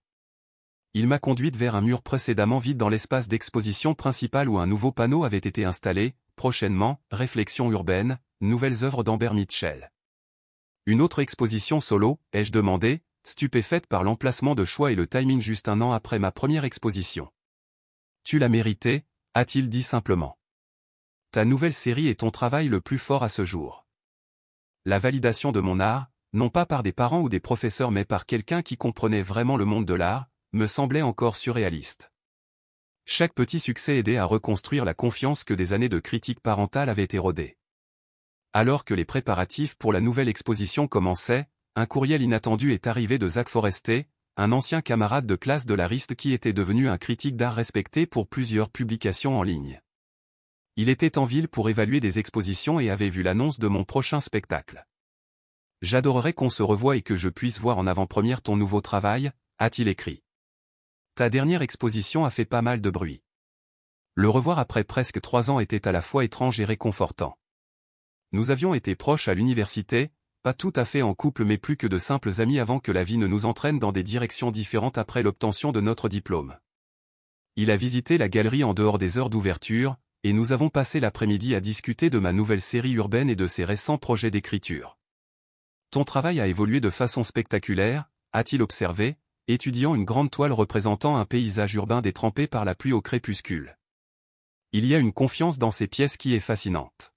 Il m'a conduite vers un mur précédemment vide dans l'espace d'exposition principal où un nouveau panneau avait été installé, prochainement, Réflexion urbaine, nouvelles œuvres d'Amber Mitchell. Une autre exposition solo, ai-je demandé, stupéfaite par l'emplacement de choix et le timing juste un an après ma première exposition. Tu l'as mérité, a-t-il dit simplement. Ta nouvelle série est ton travail le plus fort à ce jour. La validation de mon art, non pas par des parents ou des professeurs mais par quelqu'un qui comprenait vraiment le monde de l'art, me semblait encore surréaliste. Chaque petit succès aidait à reconstruire la confiance que des années de critique parentale avaient érodée. Alors que les préparatifs pour la nouvelle exposition commençaient, un courriel inattendu est arrivé de Zach Forester, un ancien camarade de classe de l'Ariste qui était devenu un critique d'art respecté pour plusieurs publications en ligne. Il était en ville pour évaluer des expositions et avait vu l'annonce de mon prochain spectacle. « J'adorerais qu'on se revoie et que je puisse voir en avant-première ton nouveau travail », a-t-il écrit. Ta dernière exposition a fait pas mal de bruit. Le revoir après presque 3 ans était à la fois étrange et réconfortant. Nous avions été proches à l'université, pas tout à fait en couple mais plus que de simples amis avant que la vie ne nous entraîne dans des directions différentes après l'obtention de notre diplôme. Il a visité la galerie en dehors des heures d'ouverture, et nous avons passé l'après-midi à discuter de ma nouvelle série urbaine et de ses récents projets d'écriture. Ton travail a évolué de façon spectaculaire, a-t-il observé, étudiant une grande toile représentant un paysage urbain détrempé par la pluie au crépuscule. Il y a une confiance dans ces pièces qui est fascinante.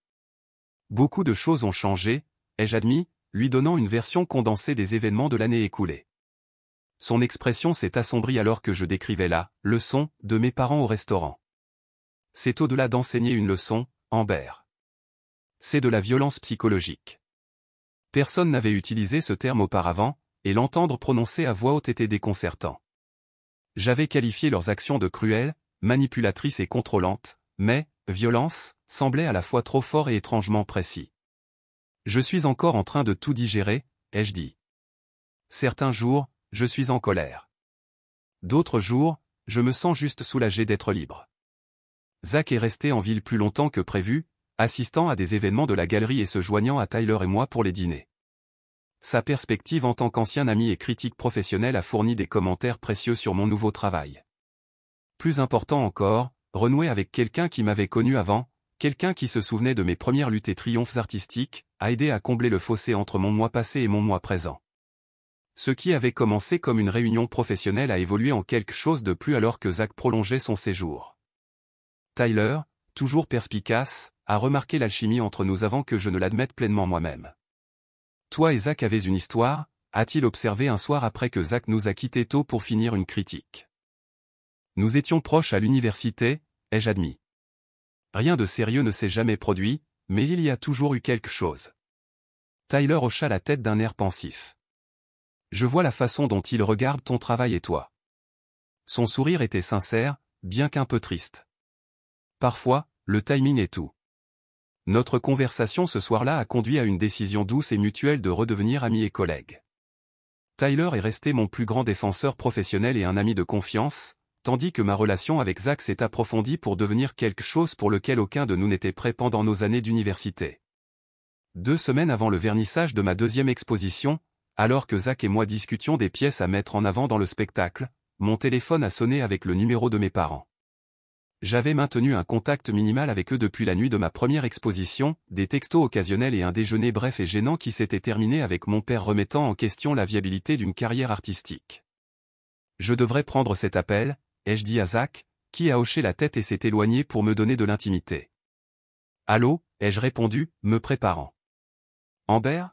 Beaucoup de choses ont changé, ai-je admis, lui donnant une version condensée des événements de l'année écoulée. Son expression s'est assombrie alors que je décrivais la leçon de mes parents au restaurant. C'est au-delà d'enseigner une leçon, Amber. C'est de la violence psychologique. Personne n'avait utilisé ce terme auparavant, et l'entendre prononcer à voix haute était déconcertant. J'avais qualifié leurs actions de cruelles, manipulatrices et contrôlantes, mais violence semblait à la fois trop fort et étrangement précis. Je suis encore en train de tout digérer, ai-je dit. Certains jours, je suis en colère. D'autres jours, je me sens juste soulagé d'être libre. Zach est resté en ville plus longtemps que prévu, assistant à des événements de la galerie et se joignant à Tyler et moi pour les dîners. Sa perspective en tant qu'ancien ami et critique professionnel a fourni des commentaires précieux sur mon nouveau travail. Plus important encore, renouer avec quelqu'un qui m'avait connu avant, quelqu'un qui se souvenait de mes premières luttes et triomphes artistiques, a aidé à combler le fossé entre mon moi passé et mon moi présent. Ce qui avait commencé comme une réunion professionnelle a évolué en quelque chose de plus alors que Zach prolongeait son séjour. Tyler, toujours perspicace, a remarqué l'alchimie entre nous avant que je ne l'admette pleinement moi-même. Toi et Zach avez une histoire, a-t-il observé un soir après que Zach nous a quittés tôt pour finir une critique. Nous étions proches à l'université, ai-je admis. Rien de sérieux ne s'est jamais produit, mais il y a toujours eu quelque chose. Tyler hocha la tête d'un air pensif. Je vois la façon dont il regarde ton travail et toi. Son sourire était sincère, bien qu'un peu triste. Parfois, le timing est tout. Notre conversation ce soir-là a conduit à une décision douce et mutuelle de redevenir amis et collègues. Tyler est resté mon plus grand défenseur professionnel et un ami de confiance, tandis que ma relation avec Zach s'est approfondie pour devenir quelque chose pour lequel aucun de nous n'était prêt pendant nos années d'université. 2 semaines avant le vernissage de ma deuxième exposition, alors que Zach et moi discutions des pièces à mettre en avant dans le spectacle, mon téléphone a sonné avec le numéro de mes parents. J'avais maintenu un contact minimal avec eux depuis la nuit de ma première exposition, des textos occasionnels et un déjeuner bref et gênant qui s'était terminé avec mon père remettant en question la viabilité d'une carrière artistique. Je devrais prendre cet appel, ai-je dit à Zach, qui a hoché la tête et s'est éloigné pour me donner de l'intimité. Allô, ai-je répondu, me préparant. Amber ?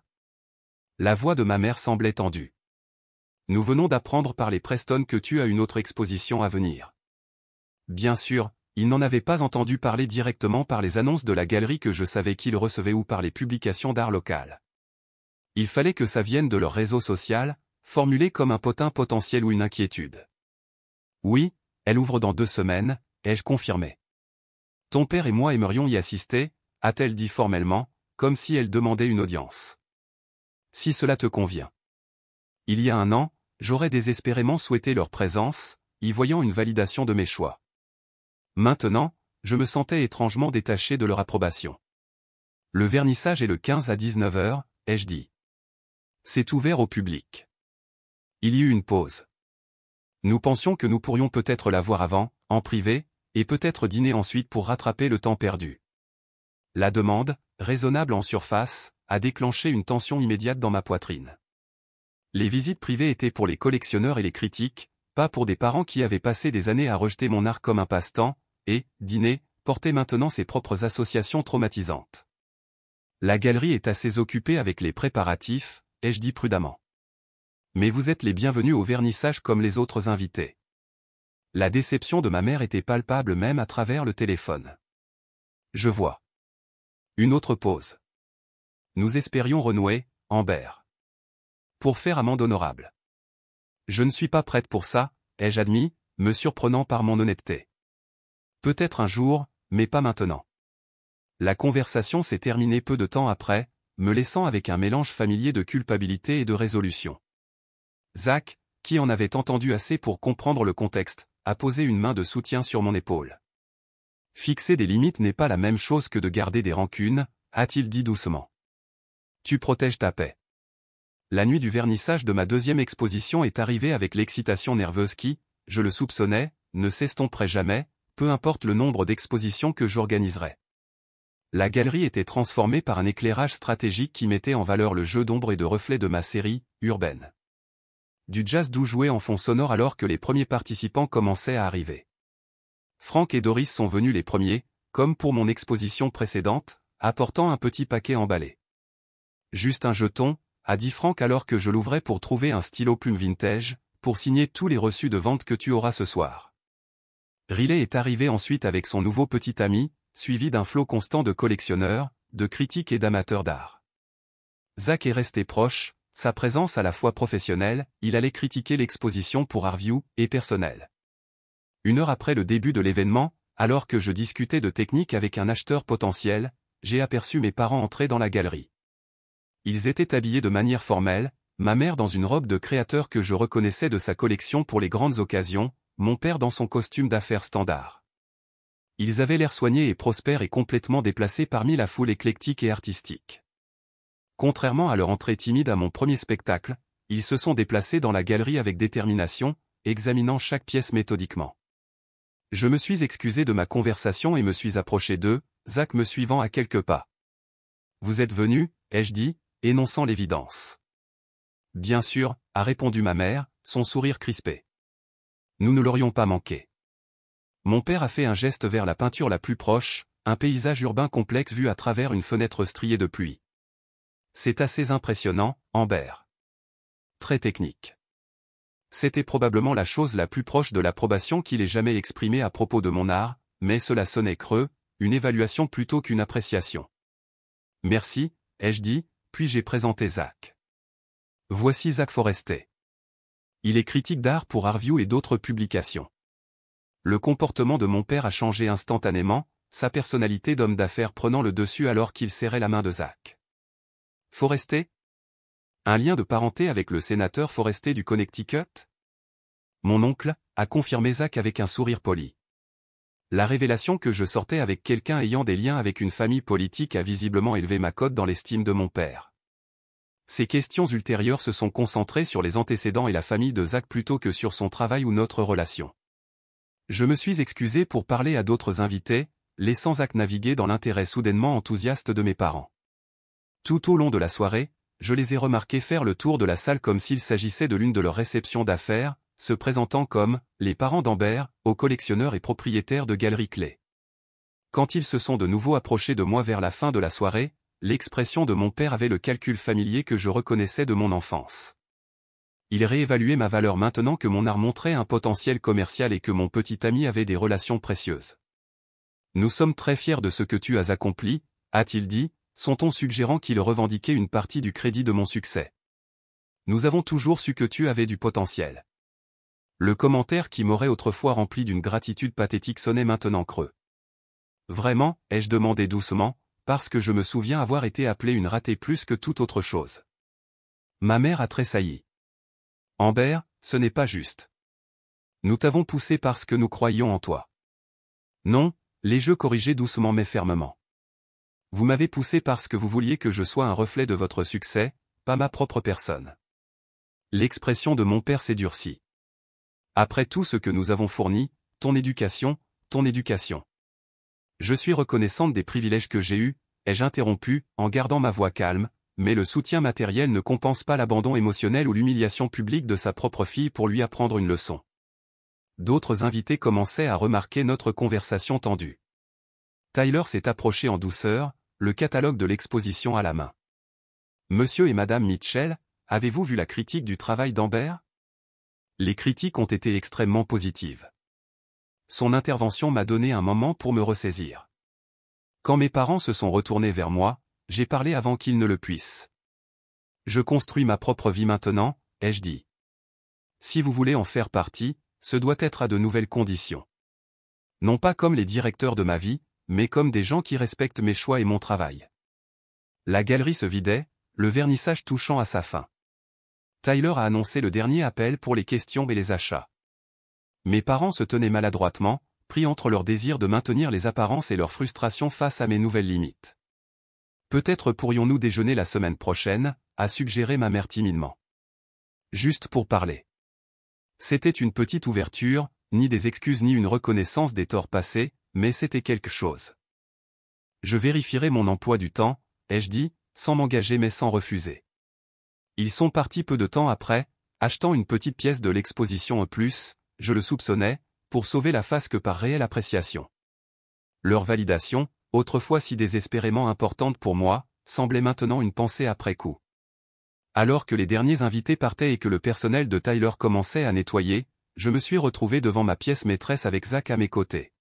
La voix de ma mère semblait tendue. Nous venons d'apprendre par les Preston que tu as une autre exposition à venir. Bien sûr, il n'en avait pas entendu parler directement par les annonces de la galerie que je savais qu'il recevait ou par les publications d'art local. Il fallait que ça vienne de leur réseau social, formulé comme un potin potentiel ou une inquiétude. Oui, elle ouvre dans 2 semaines, ai-je confirmé. Ton père et moi aimerions y assister, a-t-elle dit formellement, comme si elle demandait une audience. Si cela te convient. Il y a 1 an, j'aurais désespérément souhaité leur présence, y voyant une validation de mes choix. Maintenant, je me sentais étrangement détaché de leur approbation. Le vernissage est le 15 à 19 h, ai-je dit. C'est ouvert au public. Il y eut une pause. Nous pensions que nous pourrions peut-être la voir avant, en privé, et peut-être dîner ensuite pour rattraper le temps perdu. La demande, raisonnable en surface, a déclenché une tension immédiate dans ma poitrine. Les visites privées étaient pour les collectionneurs et les critiques, pas pour des parents qui avaient passé des années à rejeter mon art comme un passe-temps, et, dîner, portait maintenant ses propres associations traumatisantes. La galerie est assez occupée avec les préparatifs, ai-je dit prudemment. Mais vous êtes les bienvenus au vernissage comme les autres invités. La déception de ma mère était palpable même à travers le téléphone. Je vois. Une autre pause. Nous espérions renouer, Amber. Pour faire amende honorable. Je ne suis pas prête pour ça, ai-je admis, me surprenant par mon honnêteté. Peut-être un jour, mais pas maintenant. La conversation s'est terminée peu de temps après, me laissant avec un mélange familier de culpabilité et de résolution. Zach, qui en avait entendu assez pour comprendre le contexte, a posé une main de soutien sur mon épaule. Fixer des limites n'est pas la même chose que de garder des rancunes, a-t-il dit doucement. Tu protèges ta paix. La nuit du vernissage de ma deuxième exposition est arrivée avec l'excitation nerveuse qui, je le soupçonnais, ne s'estomperait jamais, peu importe le nombre d'expositions que j'organiserais. La galerie était transformée par un éclairage stratégique qui mettait en valeur le jeu d'ombre et de reflets de ma série, urbaine. Du jazz doux jouait en fond sonore alors que les premiers participants commençaient à arriver. Franck et Doris sont venus les premiers, comme pour mon exposition précédente, apportant un petit paquet emballé. Juste un jeton, a dit Franck alors que je l'ouvrais pour trouver un stylo plume vintage, pour signer tous les reçus de vente que tu auras ce soir. Riley est arrivé ensuite avec son nouveau petit ami, suivi d'un flot constant de collectionneurs, de critiques et d'amateurs d'art. Zach est resté proche, sa présence à la fois professionnelle, il allait critiquer l'exposition pour Artview, et personnelle. 1 heure après le début de l'événement, alors que je discutais de technique avec un acheteur potentiel, j'ai aperçu mes parents entrer dans la galerie. Ils étaient habillés de manière formelle, ma mère dans une robe de créateur que je reconnaissais de sa collection pour les grandes occasions, mon père dans son costume d'affaires standard. Ils avaient l'air soignés et prospères et complètement déplacés parmi la foule éclectique et artistique. Contrairement à leur entrée timide à mon premier spectacle, ils se sont déplacés dans la galerie avec détermination, examinant chaque pièce méthodiquement. Je me suis excusé de ma conversation et me suis approché d'eux, Zach me suivant à quelques pas. Vous êtes venus, ai-je dit, énonçant l'évidence. Bien sûr, a répondu ma mère, son sourire crispé. Nous ne l'aurions pas manqué. Mon père a fait un geste vers la peinture la plus proche, un paysage urbain complexe vu à travers une fenêtre striée de pluie. C'est assez impressionnant, Amber. Très technique. C'était probablement la chose la plus proche de l'approbation qu'il ait jamais exprimée à propos de mon art, mais cela sonnait creux, une évaluation plutôt qu'une appréciation. Merci, ai-je dit, puis j'ai présenté Zach. Voici Zach Forester. Il est critique d'art pour Artview et d'autres publications. Le comportement de mon père a changé instantanément, sa personnalité d'homme d'affaires prenant le dessus alors qu'il serrait la main de Zach. Forester? Un lien de parenté avec le sénateur Forester du Connecticut? Mon oncle, a confirmé Zach avec un sourire poli. La révélation que je sortais avec quelqu'un ayant des liens avec une famille politique a visiblement élevé ma cote dans l'estime de mon père. Ces questions ultérieures se sont concentrées sur les antécédents et la famille de Zach plutôt que sur son travail ou notre relation. Je me suis excusé pour parler à d'autres invités, laissant Zach naviguer dans l'intérêt soudainement enthousiaste de mes parents. Tout au long de la soirée, je les ai remarqués faire le tour de la salle comme s'il s'agissait de l'une de leurs réceptions d'affaires, se présentant comme « les parents d'Amber » aux collectionneurs et propriétaires de galeries clés. Quand ils se sont de nouveau approchés de moi vers la fin de la soirée, l'expression de mon père avait le calcul familier que je reconnaissais de mon enfance. Il réévaluait ma valeur maintenant que mon art montrait un potentiel commercial et que mon petit ami avait des relations précieuses. « Nous sommes très fiers de ce que tu as accompli », a-t-il dit, son ton suggérant qu'il revendiquait une partie du crédit de mon succès. « Nous avons toujours su que tu avais du potentiel. » Le commentaire qui m'aurait autrefois rempli d'une gratitude pathétique sonnait maintenant creux. « Vraiment, ai-je demandé doucement, parce que je me souviens avoir été appelé une ratée plus que toute autre chose. » Ma mère a tressailli. « Amber, ce n'est pas juste. Nous t'avons poussé parce que nous croyions en toi. » Non, les jeux corrigeaient doucement mais fermement. Vous m'avez poussé parce que vous vouliez que je sois un reflet de votre succès, pas ma propre personne. L'expression de mon père s'est durcie. Après tout ce que nous avons fourni, ton éducation. Je suis reconnaissante des privilèges que j'ai eus, ai-je interrompu, en gardant ma voix calme, mais le soutien matériel ne compense pas l'abandon émotionnel ou l'humiliation publique de sa propre fille pour lui apprendre une leçon. D'autres invités commençaient à remarquer notre conversation tendue. Tyler s'est approché en douceur, le catalogue de l'exposition à la main. Monsieur et Madame Mitchell, avez-vous vu la critique du travail d'Amber? Les critiques ont été extrêmement positives. Son intervention m'a donné un moment pour me ressaisir. Quand mes parents se sont retournés vers moi, j'ai parlé avant qu'ils ne le puissent. Je construis ma propre vie maintenant, ai-je dit. Si vous voulez en faire partie, ce doit être à de nouvelles conditions. Non pas comme les directeurs de ma vie, mais comme des gens qui respectent mes choix et mon travail. La galerie se vidait, le vernissage touchant à sa fin. Tyler a annoncé le dernier appel pour les questions et les achats. Mes parents se tenaient maladroitement, pris entre leur désir de maintenir les apparences et leur frustration face à mes nouvelles limites. Peut-être pourrions-nous déjeuner la semaine prochaine, a suggéré ma mère timidement. Juste pour parler. C'était une petite ouverture, ni des excuses ni une reconnaissance des torts passés, mais c'était quelque chose. Je vérifierai mon emploi du temps, ai-je dit, sans m'engager mais sans refuser. Ils sont partis peu de temps après, achetant une petite pièce de l'exposition E+, je le soupçonnais, pour sauver la face que par réelle appréciation. Leur validation, autrefois si désespérément importante pour moi, semblait maintenant une pensée après coup. Alors que les derniers invités partaient et que le personnel de Tyler commençait à nettoyer, je me suis retrouvé devant ma pièce maîtresse avec Zach à mes côtés.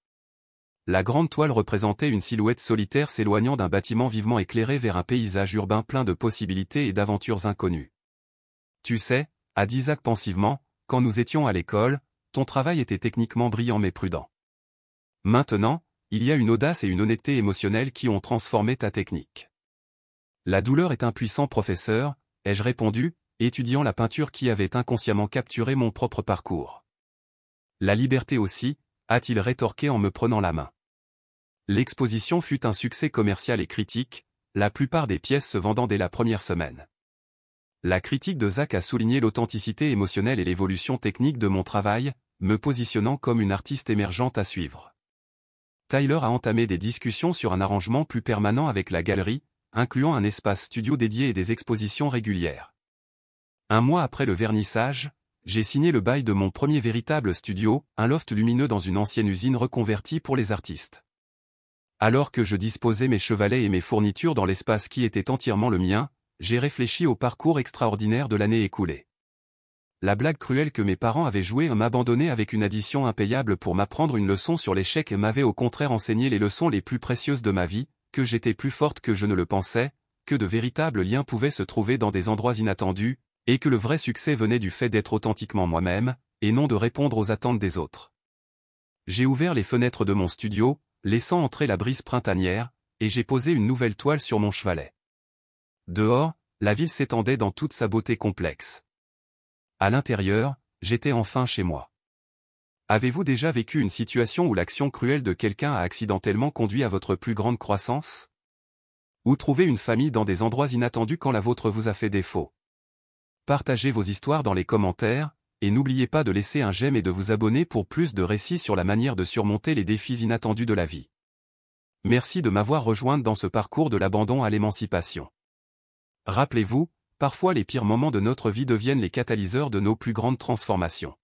La grande toile représentait une silhouette solitaire s'éloignant d'un bâtiment vivement éclairé vers un paysage urbain plein de possibilités et d'aventures inconnues. Tu sais, a dit Zach pensivement, quand nous étions à l'école, ton travail était techniquement brillant mais prudent. Maintenant, il y a une audace et une honnêteté émotionnelle qui ont transformé ta technique. La douleur est un puissant professeur, ai-je répondu, étudiant la peinture qui avait inconsciemment capturé mon propre parcours. La liberté aussi, a-t-il rétorqué en me prenant la main. L'exposition fut un succès commercial et critique, la plupart des pièces se vendant dès la première semaine. La critique de Zach a souligné l'authenticité émotionnelle et l'évolution technique de mon travail, me positionnant comme une artiste émergente à suivre. Tyler a entamé des discussions sur un arrangement plus permanent avec la galerie, incluant un espace studio dédié et des expositions régulières. Un mois après le vernissage, j'ai signé le bail de mon premier véritable studio, un loft lumineux dans une ancienne usine reconvertie pour les artistes. Alors que je disposais mes chevalets et mes fournitures dans l'espace qui était entièrement le mien, j'ai réfléchi au parcours extraordinaire de l'année écoulée. La blague cruelle que mes parents avaient jouée à m'abandonner avec une addition impayable pour m'apprendre une leçon sur l'échec m'avait au contraire enseigné les leçons les plus précieuses de ma vie, que j'étais plus forte que je ne le pensais, que de véritables liens pouvaient se trouver dans des endroits inattendus, et que le vrai succès venait du fait d'être authentiquement moi-même, et non de répondre aux attentes des autres. J'ai ouvert les fenêtres de mon studio, laissant entrer la brise printanière, et j'ai posé une nouvelle toile sur mon chevalet. Dehors, la ville s'étendait dans toute sa beauté complexe. À l'intérieur, j'étais enfin chez moi. Avez-vous déjà vécu une situation où l'action cruelle de quelqu'un a accidentellement conduit à votre plus grande croissance? Ou trouvé une famille dans des endroits inattendus quand la vôtre vous a fait défaut? Partagez vos histoires dans les commentaires, et n'oubliez pas de laisser un j'aime et de vous abonner pour plus de récits sur la manière de surmonter les défis inattendus de la vie. Merci de m'avoir rejoint dans ce parcours de l'abandon à l'émancipation. Rappelez-vous, parfois les pires moments de notre vie deviennent les catalyseurs de nos plus grandes transformations.